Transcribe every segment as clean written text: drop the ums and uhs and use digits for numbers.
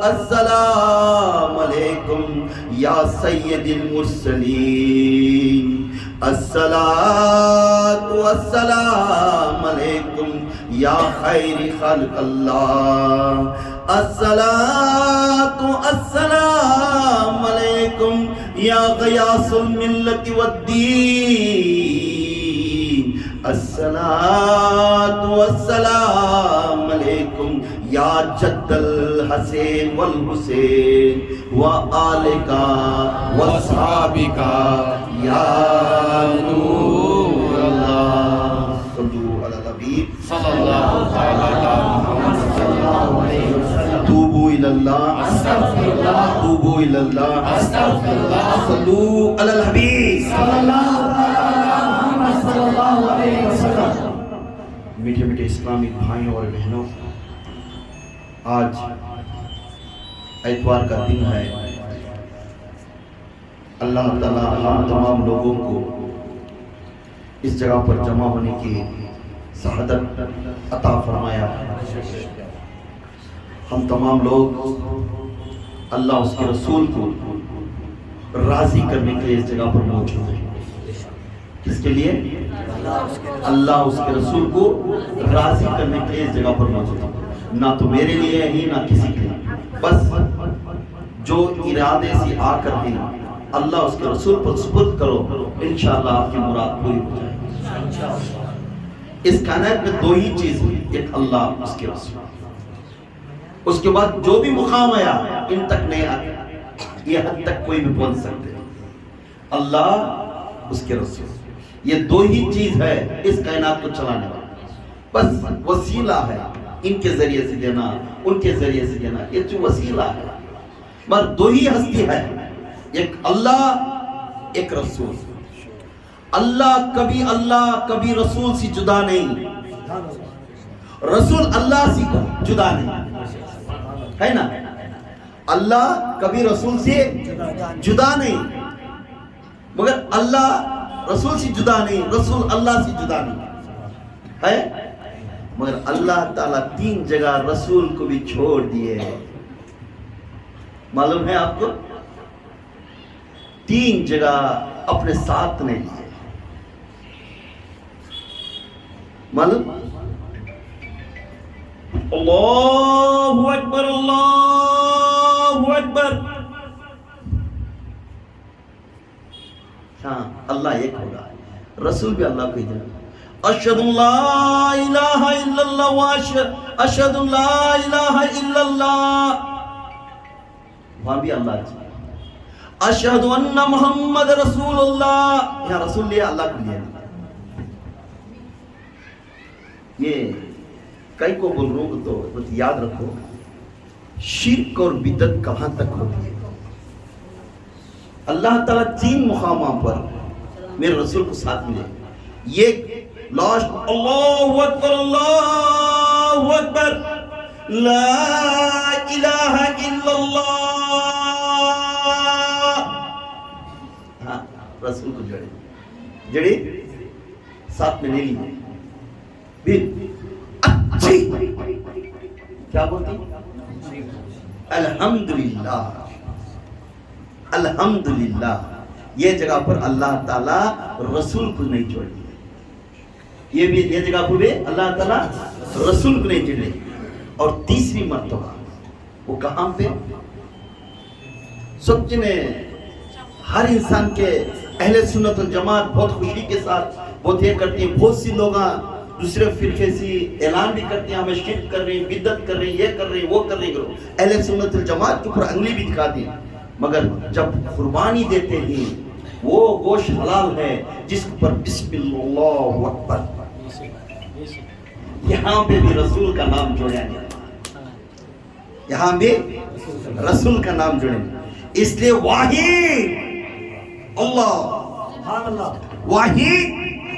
السلام علیکم یا سید المرسلین، الصلاۃ والسلام علیکم یا خیر خلق اللہ، الصلاۃ والسلام علیکم یا غیاث الملت والدین، الصلاۃ والسلام علیکم یا جد الحسین والحسین وآلک واصحابک یا نور اللہ، صلو علی الحبیب صلی اللہ علیہ وسلم. توبوا الی اللہ، استغفر اللہ، توبوا الی اللہ، استغفر اللہ، صلو علی الحبیب. صلی اللہ علیہ وسلم. میٹھے میٹھے اسلامی بھائیوں اور بہنوں، آج اتوار کا دن ہے. اللہ تعالیٰ ہم تمام لوگوں کو اس جگہ پر جمع ہونے کی سعادت عطا فرمایا. ہم تمام لوگ اللہ اس کے رسول کو راضی کرنے کے لیے اس جگہ پر موجود ہیں. کس کے لیے؟ اللہ اس کے رسول کو راضی کرنے کے لیے اس جگہ پر موجود ہے. نہ تو میرے لیے ہی نہ کسی کے لیے، بس جو ارادے سے آ کر بھی اللہ اس کے رسول پر سپرد کرو، انشاءاللہ آپ کی مراد پوری ہو جائے. اس کائنات میں دو ہی چیز ہیں، ایک اللہ، اس کے رسول. اس کے بعد جو بھی مقام آیا ان تک نہیں آتا، یہ حد تک کوئی بھی پہنچ سکتے. اللہ، اس کے رسول، یہ دو ہی چیز ہے اس کائنات کو چلانے والا. بس وسیلہ ہے، ان کے ذریعے سے دینا، ان کے ذریعے سے دینا، یہ جو وسیلہ ہے. مگر دو ہی ہستی ہے، ایک اللہ، ایک رسول. اللہ کبھی رسول سے جدا نہیں، رسول اللہ سے جدا نہیں، ہے نا. اللہ کبھی رسول سے جدا نہیں، مگر اللہ رسول سے جدا نہیں، رسول اللہ سے جدا نہیں ہے. مگر اللہ تعالیٰ 3 جگہ رسول کو بھی چھوڑ دیے. معلوم ہے آپ کو؟ 3 جگہ اپنے ساتھ نہیں لیے. معلوم؟ اللہ اکبر، اللہ اکبر. ہاں، اللہ ایک ہوگا، رسول بھی اللہ کو ہی دینا. اشہد ان لا الہ الا اللہ اشہد ان لا الہ الا اللہ، وہاں بھی اللہ جی. اشہد ان محمد رسول اللہ، یہاں رسول لیا، اللہ کو لیا. یہ کئی کو بول رہا ہوں تو یاد رکھو، شرک اور بدعت کہاں تک ہوتی ہے. اللہ تعالیٰ 3 مقامات پر میرے رسول کو ساتھ ملے. یہ لاسٹ اللہ اکبر، اللہ اکبر، لا الہ الا اللہ. ہاں، رسول کو جڑے ساتھ میں نہیں لیے. پھر اچھی کیا بولتی؟ الحمدللہ، الحمدللہ. یہ جگہ پر اللہ تعالیٰ رسول کو نہیں چھوڑ دیا. یہ جگہ پر بھی اللہ تعالیٰ رسول کو نہیں چھوڑے. اور تیسری مرتبہ وہ کہاں پہ؟ سب جنے ہر انسان کے اہل سنت والجماعت بہت خوشی کے ساتھ بہت یہ کرتے ہیں. بہت سی لوگ دوسرے فرقے سے اعلان بھی کرتے ہیں ہمیں شرک کر رہے ہیں، بدعت کر رہے ہیں، یہ کر رہے ہیں، وہ کر رہے ہیں. اہل سنت والجماعت کے اوپر انگلی بھی دکھاتے ہیں. مگر جب قربانی دیتے ہیں وہ گوشت حلال ہے جس پر بسم اللہ اکبر، یہاں پہ بھی رسول کا نام جوڑا گیا. یہاں بھی رسول کا نام جوڑے. اس لیے واحد اللہ، واحد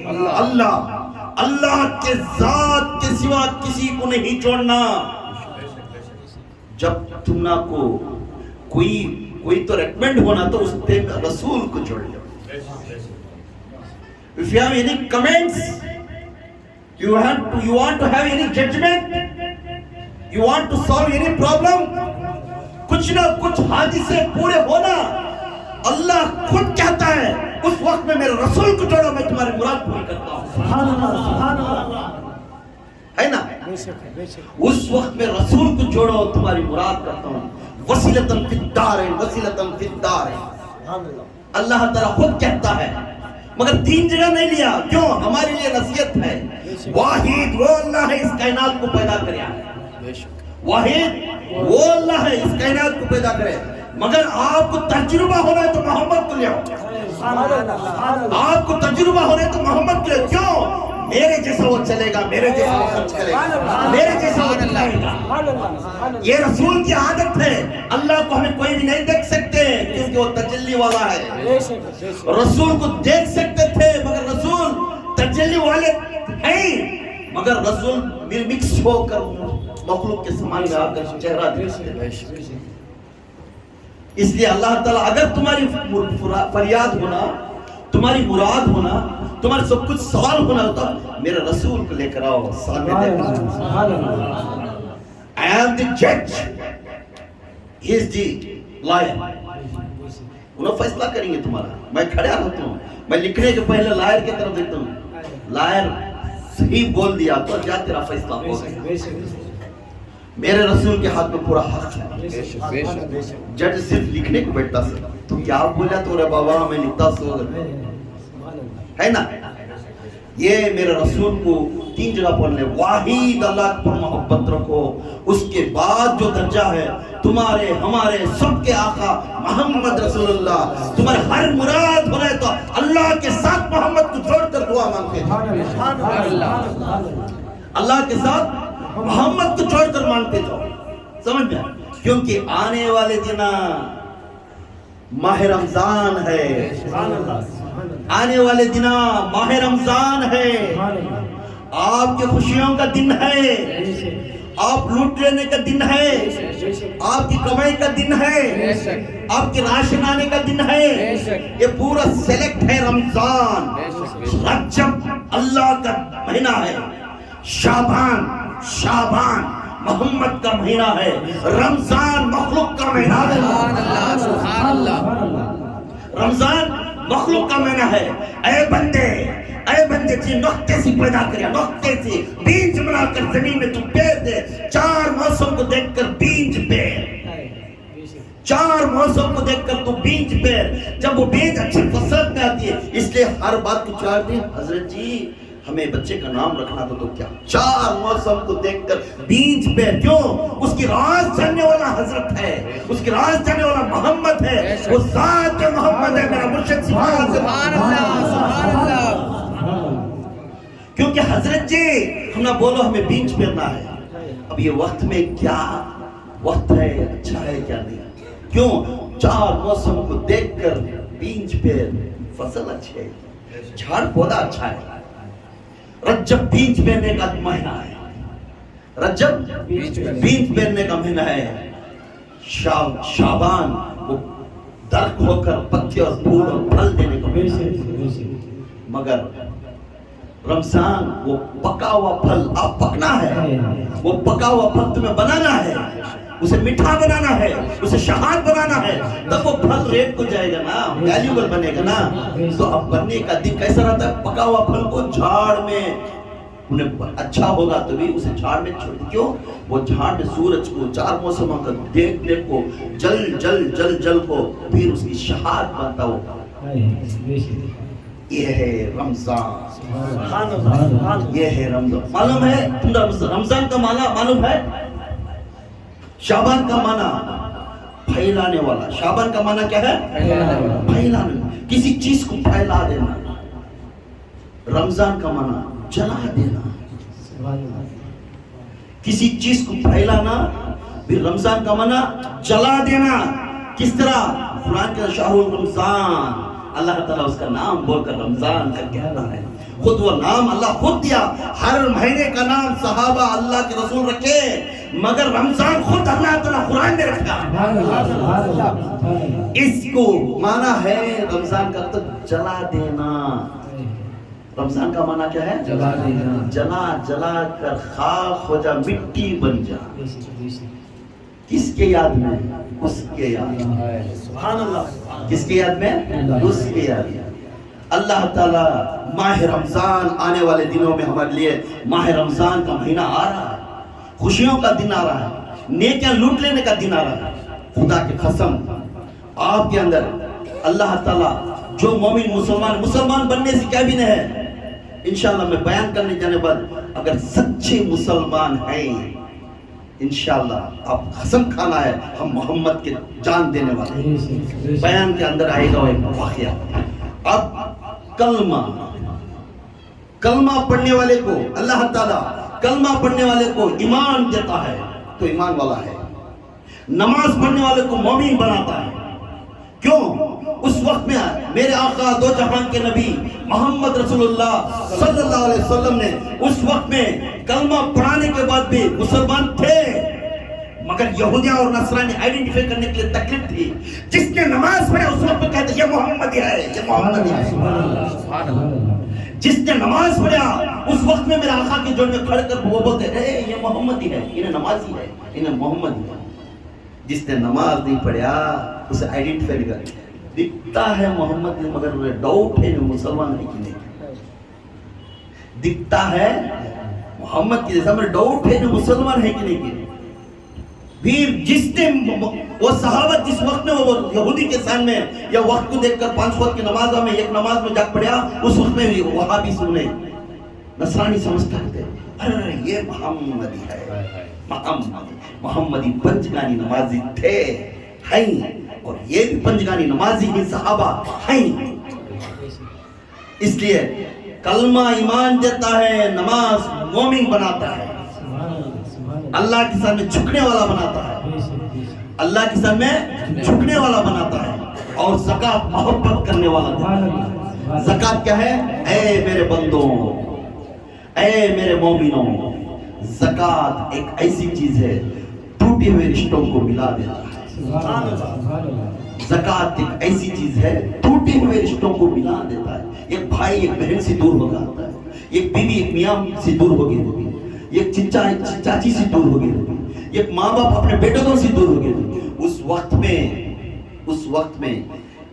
اللہ، اللہ کے ذات کے سوا کسی کو نہیں چھوڑنا. جب تم نہ کو کوئی تو ریکمینڈ ہونا تو اس پہ رسول کو چھوڑ لو. If you have any comments, you want to have any judgment, you want to solve any problem, کچھ نہ کچھ حادثے پورے ہونا، اللہ خود کہتا ہے اس وقت میں میرے رسول کو جوڑو، میں تمہاری مراد پوری کرتا ہوں. سبحان اللہ سبحان اللہ. ہے نا؟ بے شک بے شک. اس وقت میں رسول کو جوڑو تمہاری مراد کرتا ہوں. وسیلتاً فی الدارین، وسیلتاً فی الدارین. سبحان اللہ. اللہ تعالیٰ خود کہتا ہے، مگر تین جگہ نہیں لیا. کیوں؟ ہمارے لیے نصیحت ہے. واحد وہ اللہ ہے اس کائنات کو پیدا کریا ہے. واحد وہ اللہ ہے اس کائنات کو پیدا کرے. مگر آپ کو تجربہ ہونا ہے تو محمد کو لے آؤ. سبحان اللہ سبحان اللہ. آپ کو تجربہ ہونا ہے تو محمد کو لے آؤ. کیوں؟ میرے جیسا وہ چلے گا، میرے جیسا وہ خرچ کرے گا، میرے جیسا وہ دکھائے گا. سبحان اللہ سبحان اللہ. یہ رسول کی عادت ہے. اللہ کو ہمیں کوئی بھی نہیں دیکھ سکتے کیونکہ وہ تجلی والا ہے. بے شک بے شک. رسول کو دیکھ سکتے تھے مگر رسول تجلی والے ہیں، مگر رسول مکس ہو کر مخلوق کے سامان میں آ کر چہرہ دکھاتے ہیں. اس لیے اللہ تعالیٰ اگر تمہاری فریاد ہونا، تمہاری مراد ہونا، تمہارے سب کچھ سوال ہونا ہوتا، میرے رسول کو لے کر آؤ سامنے دیکھو. سبحان اللہ. I am the judge. He is the liar. انہوں فیصلہ کریں گے تمہارا. میں کھڑا رہتا ہوں، میں لکھنے کے پہلے لائر کی طرف دیکھتا ہوں. لائر صحیح بول دیا تو کیا تیرا فیصلہ ہوگا. میرے رسول کے ہاتھ میں پورا حق ہے. جج صرف لکھنے کو بیٹھتا سر تو کیا بولا تو رے بابا میں لکھتا سو ہے نا. یہ میرے رسول کو تین جگہ پڑھنے. واحد اللہ پر محبت رکھو. اس کے بعد جو درجہ ہے تمہارے ہمارے سب کے آقا محمد رسول اللہ. تمہارے ہر مراد ہونا ہے تو اللہ کے ساتھ محمد کو جوڑ کر دعا مانگتے ہیں. اللہ کے ساتھ محمد کو جوڑ کر مانگتے جاؤ. سمجھ میں؟ کیونکہ آنے والے دن ماہ رمضان ہے. آنے والے دن ماہ رمضان ہے. آپ کے خوشیوں کا دن ہے. آپ لوٹ لینے کا دن ہے. آپ کی کمائی کا دن ہے. آپ کے راشن آنے کا دن ہے. یہ پورا سیلیکٹ ہے رمضان. رجب اللہ کا مہینہ ہے. شعبان محمد کا مہینہ ہے. رمضان مخلوق کا مہینہ ہے. رمضان مخلوق کا مہینہ ہے. اے بندے جی نقطے سے پیدا کریا، نقطے سے بیج بنا کر زمین میں تو پیر دے. چار موسم کو دیکھ کر بیج پیر. چار موسم کو دیکھ کر تو بیج پیر. جب وہ بیج اچھی فصل میں آتی ہے، اس لیے ہر بات کو چار دیں حضرت جی ہمیں بچے کا نام رکھنا تو کیا چار موسم کو دیکھ کر بیج پہ. کیوں؟ اس کی راز جاننے والا حضرت ہے. اس کی راز جاننے والا محمد ہے. وہ ذات محمد ہے میرا مرشد. سبحان اللہ. کیونکہ حضرت جی ہم نہ بولو ہمیں بیج پھیرنا ہے. اب یہ وقت میں کیا وقت ہے، اچھا ہے کیا نہیں. کیوں؟ چار موسم کو دیکھ کر بیج پھیر. فصل اچھی ہے، جھاڑ پودا اچھا ہے. رجب بیج پہننے کا مہینہ ہے. رجب بیج پہننے کا مہینہ ہے. شعبان وہ درخت ہو کر پتے اور پھول اور پھل دینے کا مہینہ ہے. مگر رمضان وہ پکا ہوا پھل آپ پکنا ہے. وہ پکا ہوا پھل تمہیں بنانا ہے، اسے میٹھا بنانا ہے، اسے شہاد بنانا ہے. تب وہ پھل ریٹ کو جائے گا نا، ویلیوبل بنے گا نا. تو اب بننے کا دن کیسا رہتا ہے؟ پکا ہوا پھل کو جھاڑ میں انہیں اچھا ہوگا تو بھی اسے جھاڑ میں چھوڑ. کیوں؟ وہ جھاڑ میں سورج کو چار موسموں کا دیکھنے کو جل کو پھر اس کی شہاد بنتا ہوگا. یہ ہے رمضان. یہ ہے رمضان. معلوم ہے رمضان کا معنی معلوم ہے؟ شعبان کا معنی پھیلانے والا. شعبان کا معنی کیا ہے؟ پھیلانے، کسی چیز کو پھیلا دینا. رمضان کا معنی جلا دینا. کسی چیز کو پھیلانا. پھر رمضان کا معنی جلا دینا. کس طرح؟ قرآن کے شہر رمضان اللہ تعالیٰ اس کا نام بول کر رمضان کر کہتا ہے. خود وہ نام اللہ خود دیا. ہر مہینے کا نام صحابہ اللہ کے رسول رکھے، مگر رمضان خود اللہ تعالیٰ قرآن میں رکھا. اس کو معنی ہے رمضان کا تو جلا دینا. رمضان کا معنی کیا ہے؟ جلا دینا. جلا کر خاک ہو جا، مٹی بن جا. کس کے یاد میں؟ اس کے یاد میں. سبحان اللہ. کس کی یاد میں؟ اس کی یاد میں. اللہ تعالیٰ ماہ رمضان آنے والے دنوں میں ہمارے لیے ماہ رمضان کا مہینہ آ رہا ہے، خوشیوں کا دن آ رہا ہے، نیکیاں لوٹ لینے کا دن آ رہا ہے. خدا کی قسم آپ کے اندر اللہ تعالیٰ جو مومن مسلمان بننے سے کیا بھی نہیں ہے، انشاءاللہ میں بیان کرنے جانے بعد اگر سچے مسلمان ہیں انشاءاللہ آپ قسم کھانا ہے ہم محمد کے جان دینے والے ہیں. بیان کے اندر آئے گا ایک واقعہ. اب کلمہ پڑھنے والے کو اللہ تعالیٰ کلمہ پڑھنے والے کو ایمان دیتا ہے تو ایمان والا ہے، نماز پڑھنے والے کو مومن بناتا ہے. کیوں؟ اس وقت میں میرے آقا دو جہان کے نبی محمد رسول اللہ صلی اللہ علیہ وسلم نے اس وقت میں کلمہ پڑھانے کے بعد بھی مسلمان تھے، مگر یہودیاں اور نصرانی آئیڈینٹیفائی کرنے کے لیے تکلیف تھی. جس نے نماز پڑھے اس وقت میں کہتے یہ محمدی ہے، یہ محمدی ہے. جس نے نماز پڑھا اس وقت میں میرے آقا کے جوڑ میں کھڑ کر وہ بولتے اے یہ محمدی ہے، انہیں نمازی ہے، انہیں محمدی ہے. جس نے نماز نہیں پڑھا اسے آئیڈینٹیفائی نہیں کرتے، دکھتا ہے محمد مگر ڈاؤٹ ہے مسلمان ہے کہ نہیں. دکھتا ہے محمد کی جیسا مگر ڈاؤٹ ہے مسلمان ہے کہ نہیں. پھر جس نے وہ صحابہ جس وقت میں وہ یہودی کے سامنے یا وقت کو دیکھ کر 5 وقت کی نمازوں میں ایک نماز میں جا پڑیا اس وقت میں وہاں بھی سنے نصرانی سمجھتا ہے ارے یہ محمدی ہے، محمدی پنجگانی نمازی تھے ہیں اور یہ بھی پنجگانی نمازی ہی صحابہ ہیں. اس لیے کلمہ ایمان دیتا ہے، نماز مومن بناتا ہے، اللہ کے سامنے جھکنے والا بناتا ہے، اللہ کے سامنے جھکنے والا بناتا ہے. اور زکات محبت کرنے والا دیتا ہے. زکات کیا ہے؟ اے میرے بندوں، اے میرے مومنوں، زکات ایک ایسی چیز ہے ٹوٹے ہوئے رشتوں کو ملا دیتا ہے. زکات ایک ایسی چیز ہے ٹوٹے ہوئے رشتوں کو ملا دیتا ہے. ایک بھائی ایک بہن سے دور ہو جاتا ہے، ایک بیوی ایک میاں سے دور ہو گئی، ایک چچا ایک چاچی سے دور ہو گئے، ایک ماں باپ اپنے بیٹوں سے دور ہو گئے. اس وقت میں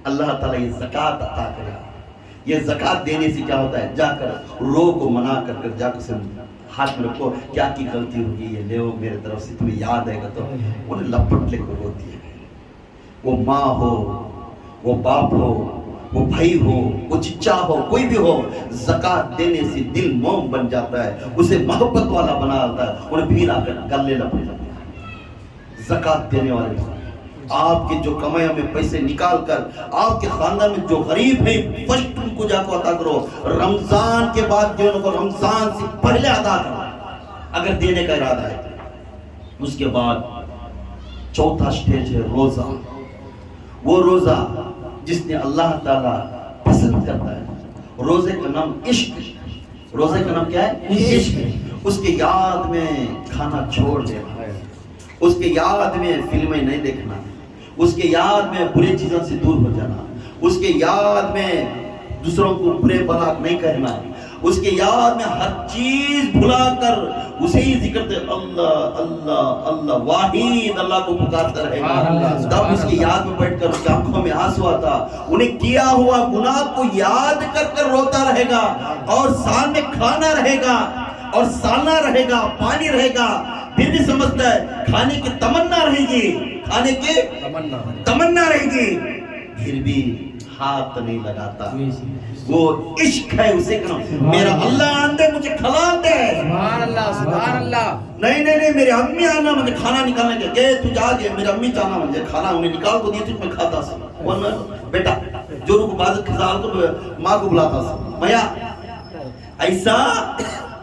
اللہ تعالیٰ یہ زکات عطا کرے. یہ زکات دینے سے کیا ہوتا ہے؟ جا کر رو کو منا کر جا کر ہاتھ میں رکھو، کیا کی غلطی ہوگی یہ لے میرے طرف سے، تمہیں یاد ہے گا تو انہیں لپٹ لے کر روتی ہے. وہ ماں ہو، وہ باپ ہو، وہ بھائی ہو، وہ چچا ہو، کوئی بھی ہو، زکات دینے سے دل موم بن جاتا ہے، اسے محبت والا بنا دیتا ہے، انہیں پھر آ کر گلے لپٹ جاتا ہے. زکات دینے والے آپ کے جو کمائے میں پیسے نکال کر آپ کے خاندان میں جو غریب ہیں فرسٹ ان کو جا کو عطا کرو. رمضان کے بعد جو ان کو رمضان سے پہلے عطا کرو اگر دینے کا ارادہ ہے. اس کے بعد چوتھا سٹیج ہے روزہ. وہ روزہ جس نے اللہ تعالیٰ پسند کرتا ہے. روزے کا نام عشق. روزے کا نام کیا ہے؟ عشق. اس کے یاد میں کھانا چھوڑ دینا ہے، اس کے یاد میں فلمیں نہیں دیکھنا، اس کے یاد میں بری چیزوں سے دور ہو جانا، اس کے یاد میں دوسروں کو برے بھلا نہیں کہنا، اس کے یاد میں ہر چیز بھلا کر اسے ہی ذکر دے اللہ اللہ اللہ واحد اللہ کو پکارتا رہے گا. تب اس کی یاد میں بیٹھ کر اس کی آنکھوں میں آنسو آتا، انہیں کیا ہوا گناہ کو یاد کر کر روتا رہے گا اور سامنے کھانا رہے گا اور سالنا رہے گا، پانی رہے گا، پھر بھی سمجھتا ہے کھانے کی تمنا رہے گی، کھانے کی تمنا رہے گی، پھر بھی ہاتھ نہیں لگاتا. وہ عشق ہے. اسے کہنا میرا اللہ آندے مجھے کھلا دے، سبحان اللہ سبحان اللہ. نہیں میری امی آنا مجھے کھانا نکالنے کے گئے تو جا گئے، میری امی چاہنا مجھے کھانا انہیں نکال کو دیا تو میں کھاتا سا. ورنہ بیٹا جو کو بازت کھزال کو ماں کو بلاتا سا. بھیا ایسا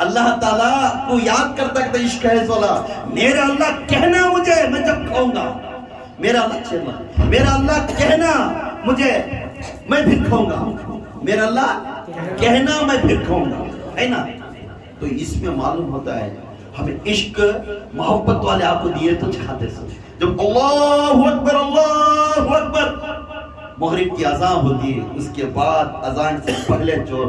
اللہ تعالیٰ کو یاد کرتا کہ عشق ہے سولا. میرا اللہ کہنا مجھے میں جب کھاؤں گا، میرا اللہ کہنا مجھے میں پھر کھاؤں گا، میرا اللہ کہنا میں پھر کھاؤں گا، ہے نا. تو اس میں معلوم ہوتا ہے ہمیں عشق محبت والے آپ کو دیے تو کھاتے سو. جب اللہ اکبر مغرب کی اذان ہوتی ہے، اس کے بعد اذان سے پہلے جو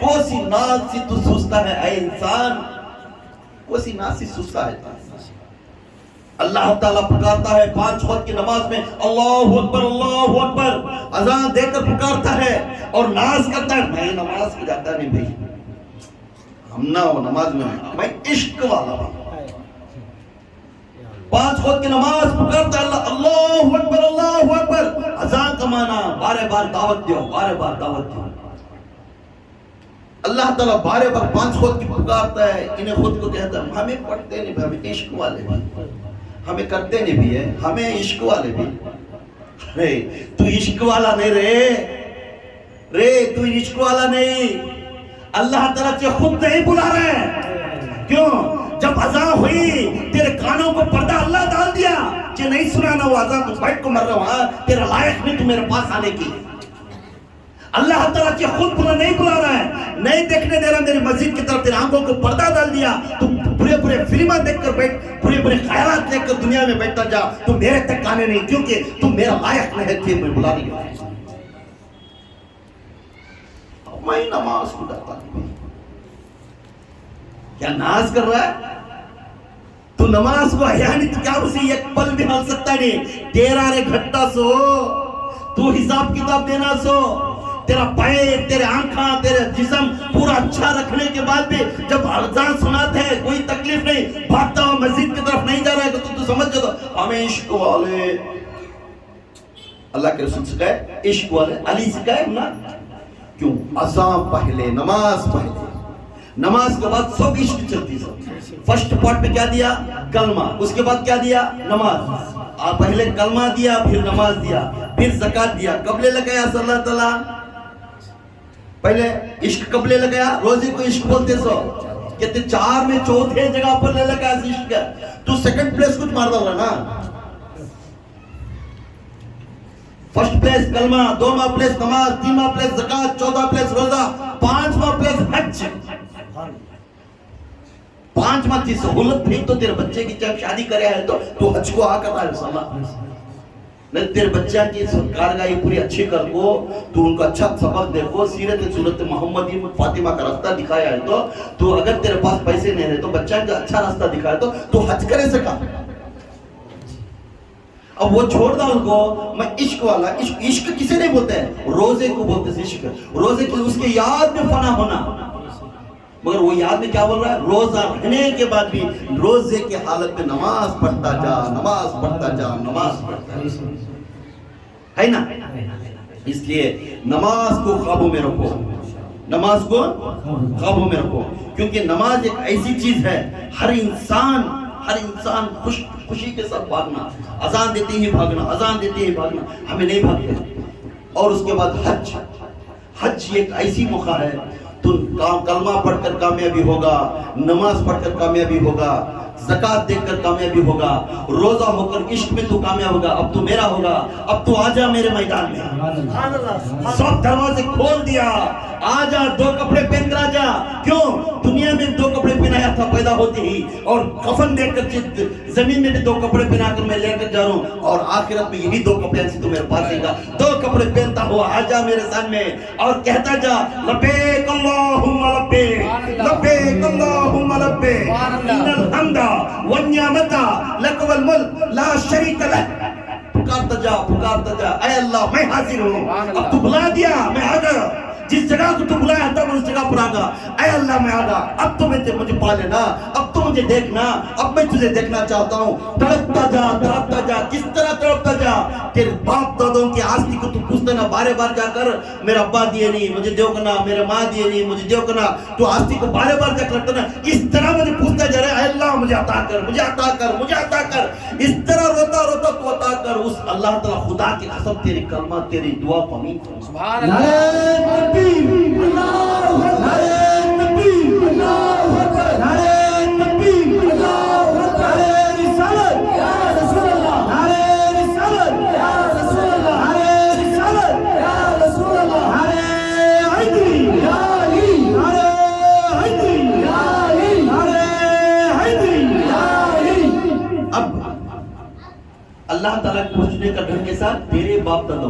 کوسی ناز سی تو سوچتا ہے اے انسان، کوسی ناز سی سوچتا ہے. اللہ تعالیٰ پکارتا ہے 5 وقت کی نماز میں، اللہ اکبر اللہ اکبر اذان دے کر پکارتا ہے اور ناز کرتا ہے، میں نماز کو جاتا نہیں بھائی، ہم نہ ہو نماز میں عشق والا ہوں. 5 وقت کی نماز پکارتا ہے اللہ اکبر اللہ اکبر. اذان کا معنی بارے بار دعوت دیو، بارے بار دعوت دیو. اللہ تعالیٰ بارے بار 5 وقت کی پکارتا ہے. انہیں خود کو کہتا ہے ہمیں پڑھتے نہیں، ہمیں عشق والے بھی، ہمیں کرتے نہیں بھی ہے، ہمیں عشق والے بھی. رے تو عشق والا نہیں رے تو عشق والا نہیں. اللہ تعالیٰ تجھے خود نہیں بلا رہے ہیں. کیوں؟ جب اذان ہوئی تیرے کانوں کو پردہ اللہ ڈال دیا کہ نہیں سنانا وہ اذان، تو بیٹھ کو مر رہا ہوں، تیرا لائق نہیں تو میرے پاس آنے کی. اللہ تعالیٰ تجھے خود نہیں بلا رہا ہے، نہیں دیکھنے دے رہا میری مسجد کی طرف، تیرے آنکھوں کو پردہ ڈال دیا. تو برے فلمیں دیکھ کر بیٹھ، برے خیالات لے کر دنیا میں بیٹھتا جا، تو میرے تک آنے نہیں، کیونکہ تو میرا لائق نہیں ہے، میں بلا نہیں گیا. میں نماز کو ڈرتا نہیں. کیا ناز کر رہا ہے تو؟ نماز کو یعنی تو کیا اسے ایک پل بھی ہل سکتا نہیں. تیرا رے گھٹا سو تو حساب کتاب دینا سو. تیرا پیر، تیرے آنکھاں، تیرے جسم پورا اچھا رکھنے کے بعد بھی جب اذان سناتے ہیں کوئی تکلیف نہیں، بھاگتا ہوا مسجد کی طرف نہیں جا رہا ہے تو سمجھ جاتا ہمیں عشق والے. اللہ کے رسول سکھائے عشق والے، علی سکھائے نا. کیوں؟ اذان پہلے، نماز پہلے، نماز کے بعد سب عشق چلتی. سب فرسٹ پارٹ میں کیا دیا؟ کلمہ. اس کے بعد کیا دیا؟ نماز. پہلے کلمہ دیا، پھر نماز دیا، پھر زکات دیا. قبلے لگایا صلی اللہ تعالیٰ، پہلے عشق قبلے لگایا. روزے کو عشق بولتے سو کہتے 4 میں چوتھے جگہ پر لے لگا عشق ہے. تو سیکنڈ پلیس کچھ مار رہا نا. فرسٹ پلیس کلمہ، 2واں پلیس نماز، 3واں پلیس زکات، 14واں پلیس روزہ، 5واں پلیس حج. 5واں چیز سہولت. پھر تو تیرے بچے کی جب شادی کرے ہے تو حج کو آ کر رہا ہے صلاح. نہیں تیرے بچہ کی کارگاہی پوری اچھی کر کو، تو ان کو اچھا سبق دے کو، سیرت صورت محمدی فاطمہ کا راستہ دکھایا ہے تو اگر تیرے پاس پیسے نہیں رہے تو بچہ کا اچھا راستہ دکھایا تو حج کرے سکا. اب وہ چھوڑ دا ان کو. میں عشق والا، عشق کسے نہیں بولتے ہیں؟ روزے کو بولتے ہیں عشق. روزے کو اس کے یاد میں فنا ہونا. مگر وہ یاد میں کیا بول رہا ہے؟ روزہ رہنے کے بعد بھی روزے کے حالت میں نماز پڑھتا جا، نماز پڑھتا جا، نماز پڑھتا جا. ہے نا؟ اس لیے نماز کو خوابوں میں رکھو، نماز کو خوابوں میں رکھو. کیونکہ نماز ایک ایسی چیز ہے، ہر انسان خوشی کے ساتھ بھاگنا، اذان دیتے ہی بھاگنا، اذان دیتے ہی بھاگنا. ہمیں نہیں بھاگتے. اور اس کے بعد حج ایک ایسی موقع ہے تو کلمہ پڑھ کر کامیابی ہوگا، نماز پڑھ کر کامیابی ہوگا، زکات دے کر کامیابی ہوگا، روزہ ہو کر عشق میں تو کامیاب ہوگا. اب تو میرا ہوگا، اب تو آجا میرے میدان میں. سب دروازے کھول دیا، آجا 2 کپڑے پہن کر آجا. کیوں؟ دنیا میں 2 کپڑے پہنایا تھا پیدا ہوتے ہی، اور کفن دے کر زمین میں بھی 2 کپڑے پہنا کر میں لے کر جا رہا ہوں، اور آخرت میں یہی 2 کپڑے سے تو میرے پاس رہے گا. 2 کپڑے پہنتا ہوا آجا میرے سامنے اور کہتا جا لبیک اللہم لبیک، لبیک اللہم لبیک، ان الحمد والنعمت لک والملک لا شریک لک. پکارتا جا اے اللہ میں حاضر ہوں. اب تو بلا دیا، میں آ گیا. جس جگہ کو تو بلایا تھا میں اس جگہ پر آگا. اے اللہ میں آگا، اب تو مجھے پا لینا، اب تو مجھے دیکھنا، اب میں تجھے دیکھنا چاہتا ہوں. تڑپتا جا. کس طرح تڑپتا جا؟ تیرے باپ دادوں کی آستی کو تو پوچھتا نا بارے بار جا کر، میرا ابا دیے نہیں مجھے دیو کنا، میرے ماں دیے نہیں مجھے دیو کنا. تو آستی کو بارے بار جا کر لگتا نا اس طرح مجھے پوچھتا جا رہا ہے اے اللہ مجھے عطا کر، مجھے عطا کر، مجھے عطا کر. اس طرح روتا تو عطا کر. اس اللہ تعالیٰ خدا کی قسم تیری کلمہ تیری دعا کو امین کرو. سبحان اللہ. اللہ تعالیٰ کو پوچھنے کا ڈر کے ساتھ تیرے باپ دادا،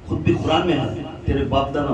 خود بھی قرآن میں ہے تیرے باپ دادا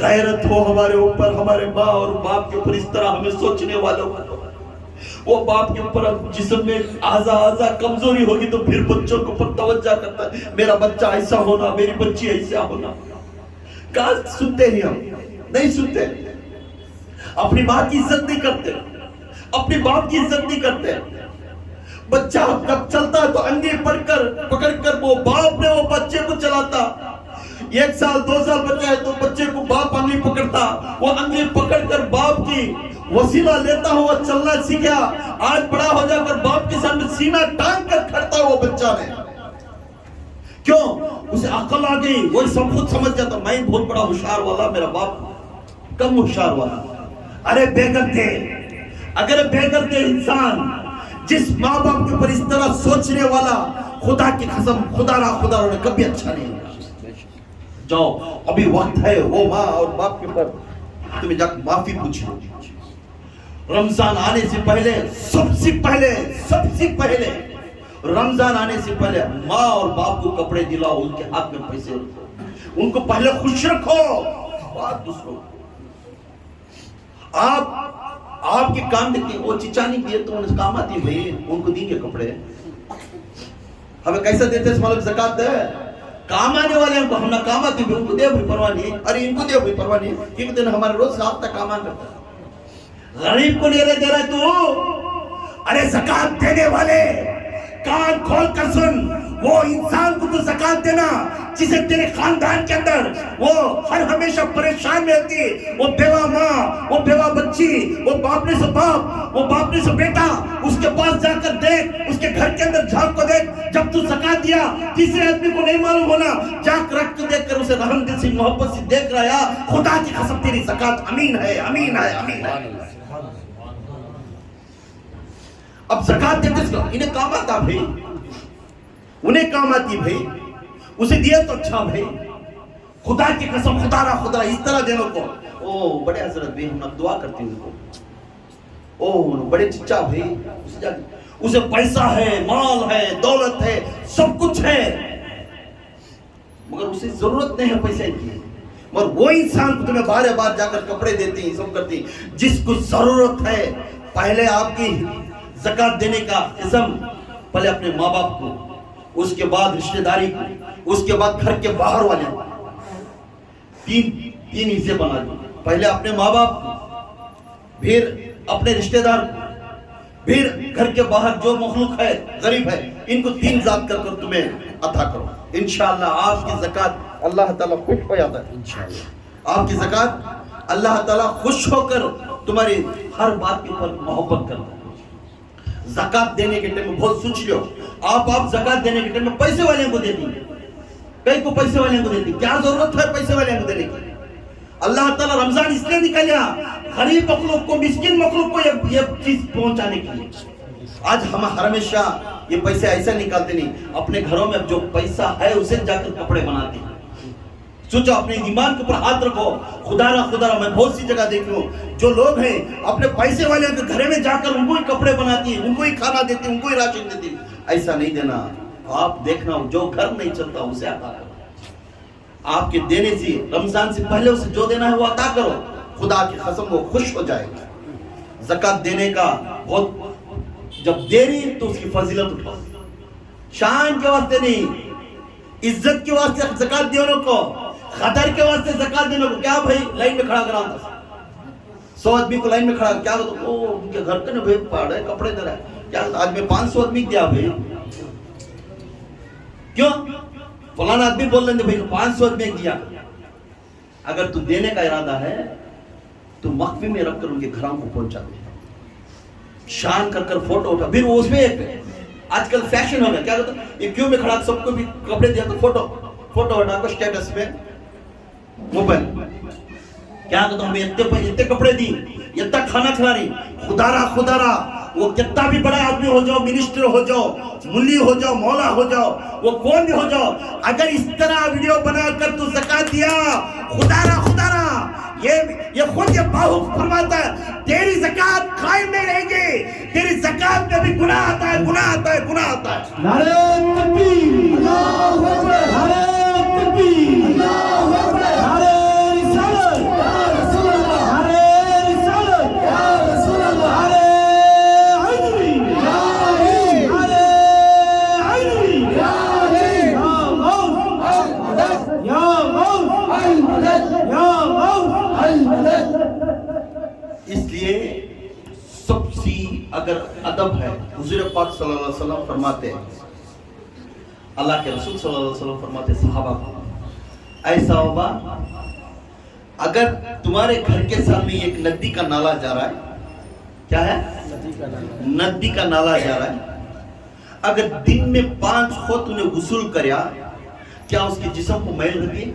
غیرت ہو ہمارے اوپر، ہمارے ماں اور باپ کے اوپر اس طرح ہمیں سوچنے والوں کو۔ وہ باپ کے اوپر جسم میں آزا کمزوری ہوگی تو پھر بچوں کو پر توجہ کرتا ہے، میرا بچہ ایسا ہونا، میری بچی ایسا ہونا۔ کہاں سنتے ہیں ہم؟ نہیں سنتے۔ اپنی ماں کی عزت نہیں کرتے، اپنی باپ کی عزت نہیں کرتے۔ بچہ جب چلتا ہے تو انگلی پکڑ کر وہ باپ نے وہ بچے کو چلاتا۔ 1 سال 2 سال بچہ ہے تو بچے کو باپ انگلی پکڑتا، وہ انگلی پکڑ کر باپ کی وسیلہ لیتا ہوا چلنا سیکھا۔ آج بڑا ہو جا کر باپ کے سامنے سینہ ٹانگ کر کھڑتا وہ بچہ نے۔ کیوں؟ اسے عقل آ گئی، وہ سب خود سمجھ جاتا میں بہت بڑا ہوشیار والا، میرا باپ کم ہوشیار والا۔ ارے بے گر تھے، اگر بے گر تھے انسان جس ماں باپ کے اوپر اس طرح سوچنے والا، خدا کی قسم خدا نے کبھی اچھا نہیں ہوا۔ جاؤ ابھی وقت ہے، وہ ماں اور باپ کے اوپر تمہیں جا کے معافی پوچھو۔ رمضان آنے سے پہلے سب سے پہلے رمضان آنے سے پہلے ماں اور باپ کو کپڑے دلاؤ، ان کے ہاتھ میں پیسے رکھو، ان کو پہلے خوش رکھو، بات دوسروں۔ آپ کے کام دیکھتے وہ چچا نہیں دیے تو انہیں کام آتی بھئی، ان کو دیں گے کپڑے۔ ہمیں کیسا دیتے اس معلوم زکاة دے، کام آنے والے ہیں کو ہم نہ کام آتی بھی ان کو دے بھی پرواہ نہیں، ارے ان کو دے بھی پرواہ نہیں، کیونکہ دن ہمارے روز رات تک کام آن کرتا ہے۔ غریب کو نہیں دے رہا ہے تو، ارے زکاة دینے والے کان کھول کر سن، وہ انسان کو تو زکاة دینا جسے تیرے خاندان کے اندر وہ ہر ہمیشہ پریشان رہتی، وہ بیوہ ماں، وہ بیوہ بچی، وہ باپنے سے باپ، وہ باپنے سے بیٹا، اس کے پاس جا کر دیکھ، اس کے گھر کے اندر جھانک کو دیکھ، جب تو زکاة دیا تیسرے آدمی کو نہیں معلوم ہونا، جا کر رکھ کے دیکھ کر اسے رحم دل سے محبت سے دیکھ رہا ہے، خدا کی قسم تیری زکاة امین ہے، امین ہے، امین ہے۔ اب زکاة دیتے اس کا انہیں کام آتا بھئی، انہیں کام آتی بھئی، اسے دیا تو اچھا بھئی، خدا کی قسم خدا اس طرح دینوں کو بڑے حضرت بھی ہم دعا کرتے ہیں ان کو، بڑے چچا بھئی، اسے پیسہ ہے، مال ہے، دولت ہے، سب کچھ ہے، مگر اسے ضرورت نہیں ہے پیسے کی، مگر وہ انسان کو تمہیں بار بار جا کر کپڑے دیتی ہیں، سب کرتی ہیں، جس کو ضرورت ہے۔ پہلے آپ کی زکاة دینے کا عزم پہلے اپنے ماں باپ کو، اس کے بعد رشتہ داری کو، اس کے بعد گھر کے باہر والے کو، تین حصے بنا دیں، پہلے اپنے ماں باپ کو، پھر اپنے رشتہ دار کو، پھر گھر کے باہر جو مخلوق ہے غریب ہے، ان کو 3 ذات کر کر تمہیں عطا کرو۔ انشاءاللہ آپ کی زکاة اللہ تعالیٰ خوش ہو جاتا ہے، انشاءاللہ آپ کی زکاة اللہ تعالیٰ خوش ہو کر تمہاری ہر بات کے اوپر محبت کرتا ہے۔ زکاة دینے کے ٹائم میں بہت سوچ لو، آپ زکاة دینے کے ٹائم میں پیسے والے کو دیتی ہیں، کئی کو پیسے والے کو دیتی، کیا ضرورت ہے پیسے والے کو دینے کی؟ اللہ تعالیٰ رمضان اس لیے نکالیا غریب مخلوق کو، مسکین مخلوق کو یہ چیز پہنچانے کے لیے۔ آج ہم ہمیشہ یہ پیسے ایسا نکالتے نہیں، اپنے گھروں میں جو پیسہ ہے اسے جا کر کپڑے بناتے ہیں۔ سوچو اپنے ایمان کے اوپر ہاتھ رکھو، خدا را میں بہت سی جگہ دیکھ لوں جو لوگ ہیں اپنے پیسے والے کے گھر میں جا کر ان کو ہی کپڑے بناتی ہیں، ان کو ہی کھانا دیتی ہیں، ان کو ہی راشن دیتی ہیں۔ ایسا نہیں دینا، آپ دیکھنا جو گھر نہیں چلتا اسے عطا کرو، آپ کے دینے سے رمضان سے پہلے اسے جو دینا ہے وہ عطا کرو، خدا کی قسم وہ خوش ہو جائے گا۔ زکاة دینے کا بہت جب دیری تو اس کی فضیلت اٹھاؤ، شان کے واسطے نہیں، عزت کے واسطے زکاة دینے کو، خطر کے واسطے زکاة دینے کو، کیا بھائی لائن میں کھڑا کرا تھا 100 آدمی کو لائن میں کھڑا کیا ہوتا، ان کے گھر کے نا بھائی پاڑ ہے کپڑے دے رہا ہے، کیا آج میں 500 آدمی دیا بھائی، کیوں فلانا آدمی بول رہے ہیں بھائی 500 آدمی دیا۔ اگر تو دینے کا ارادہ ہے تو مخفی میں رکھ کر ان کے گھروں کو پہنچا دے، شان کر کر فوٹو اٹھا، پھر وہ اس میں ایک آج کل فیشن ہو گیا، کیا ہوتا ہے یہ کیوں میں کھڑا سب کو بھی کپڑے دیا تو فوٹو اٹھا کر سٹیٹس میں موبائل، کیا کہتا ہمیں اتنے کپڑے دی، اتنا کھانا کھلا رہی، خدا را وہ کتنا بھی بڑا آدمی ہو جاؤ، منسٹر ہو جاؤ، ملی ہو جاؤ، مولا ہو جاؤ، وہ کون بھی ہو جاؤ، اگر اس طرح ویڈیو بنا کر تو زکاة دیا، خدا را یہ خود یہ باہو فرماتا ہے تیری زکاة قائم نہیں رہے گی، تیری زکاة میں بھی گناہ آتا ہے، گناہ آتا ہے، گناہ آتا ہے۔ نعرہ تکبیر، اللہ اکبر، نعرہ تکبیر، اللہ اکبر، نعرہ اگر ادب ہے، حضور پاک صلی اللہ علیہ وسلم فرماتے، اللہ کے رسول صلی اللہ علیہ وسلم فرماتے صحابہ کو، اے صحابہ اگر تمہارے گھر کے سامنے ایک ندی کا نالا جا رہا ہے، کیا ہے؟ ندی کا نالا جا رہا ہے، اگر دن میں 5 خود انہیں غسل کریا، کیا اس کے جسم کو میل رہتی ہے؟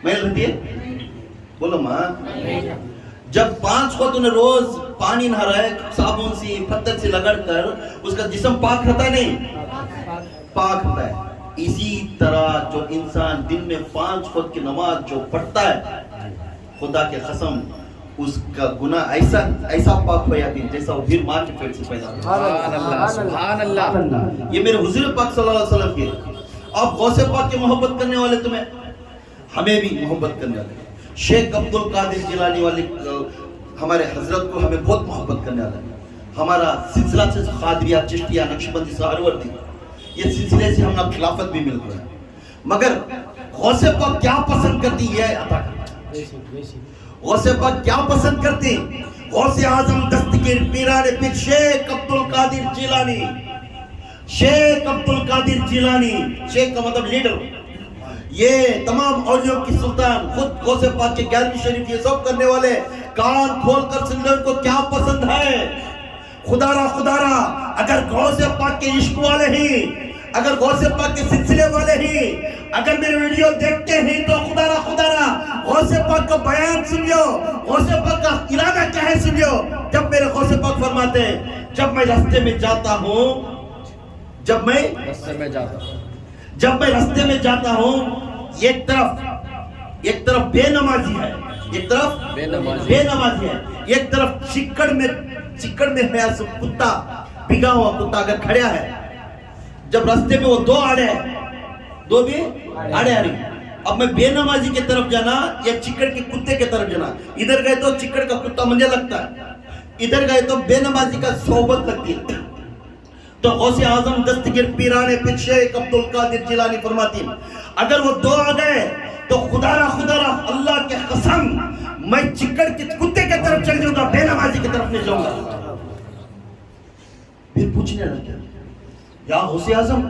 میل رہتی ہے؟ بولو ماں۔ جب 5 خود انہیں روز پانی نہ رہے، صابن سے پتھر سے لگڑ کر اس کا جسم پاک رہتا ہے؟ نہیں پاک رہتا ہے۔ اسی طرح جو انسان دن میں 5 خود کی نماز جو پڑھتا ہے، خدا کے قسم اس کا گناہ ایسا پاک ہو جاتی ہے جیسا وہ پھر ماں کے پیٹ سے پیدا ہوتا ہے۔ سبحان اللہ۔ یہ میرے حضور پاک صلی اللہ علیہ وسلم کے، آپ غوث پاک کے محبت کرنے والے، تمہیں ہمیں بھی محبت کرنے والے، شیخ عبد القادر جیلانی والے ہمارے حضرت کو ہمیں بہت محبت کرنے والے، ہمارا سلسلہ سے قادریہ، چشتیہ، نقشبندی، سہروردی، یہ سلسلے سے ہم خلافت بھی مل رہا ہے، مگر غوث پاک کیا پسند کرتی ہے عطا کرتی۔ غوث پاک کیا پسند کرتے؟ غوث اعظم دستگیر پیران پیر شیخ عبد القادر جیلانی، شیخ عبد القادر جیلانی، شیخ کا مطلب لیڈر، یہ تمام اولیاء کی سلطان، خود غوث پاک کے 11ویں شریف یہ سب کرنے والے، کان کھول کر سن لیں ان کو کیا پسند ہے۔ خدا را اگر غوث پاک کے عشق والے ہی، اگر غوث پاک کے سلسلے والے ہی اگر میرے ویڈیو دیکھتے ہیں تو خدا را غوث پاک کا بیان سن لو، غوث پاک کا ارادہ کیا ہے سن لو۔ جب میرے غوث پاک فرماتے ہیں جب میں راستے میں جاتا ہوں، جب میں راستے میں جاتا ہوں، ایک طرف بے نمازی ہے، ایک طرف بے نمازی ہے، ایک طرف چکڑ میں ہے کتا، بھگا ہوا کتا اگر کھڑیا ہے، جب راستے میں وہ دو بھی آڑے آ رہی، اب میں بے نمازی کی طرف جانا یا چکڑ کے کتے کی طرف جانا؟ ادھر گئے تو چکڑ کا کتا مجھے لگتا ہے، ادھر گئے تو بے نمازی کا صحبت لگتی ہے۔ تو غوث اعظم دستگیر پیران پیر شیخ عبد القادر جیلانی فرماتی ہیں اگر وہ 2 آ گئے تو خدا را اللہ کے قسم میں چکڑ کے کتے کی طرف چل جاؤں گا، بے نمازی کی طرف نہیں جاؤں گا۔ پھر پوچھنے لگے یا غوث اعظم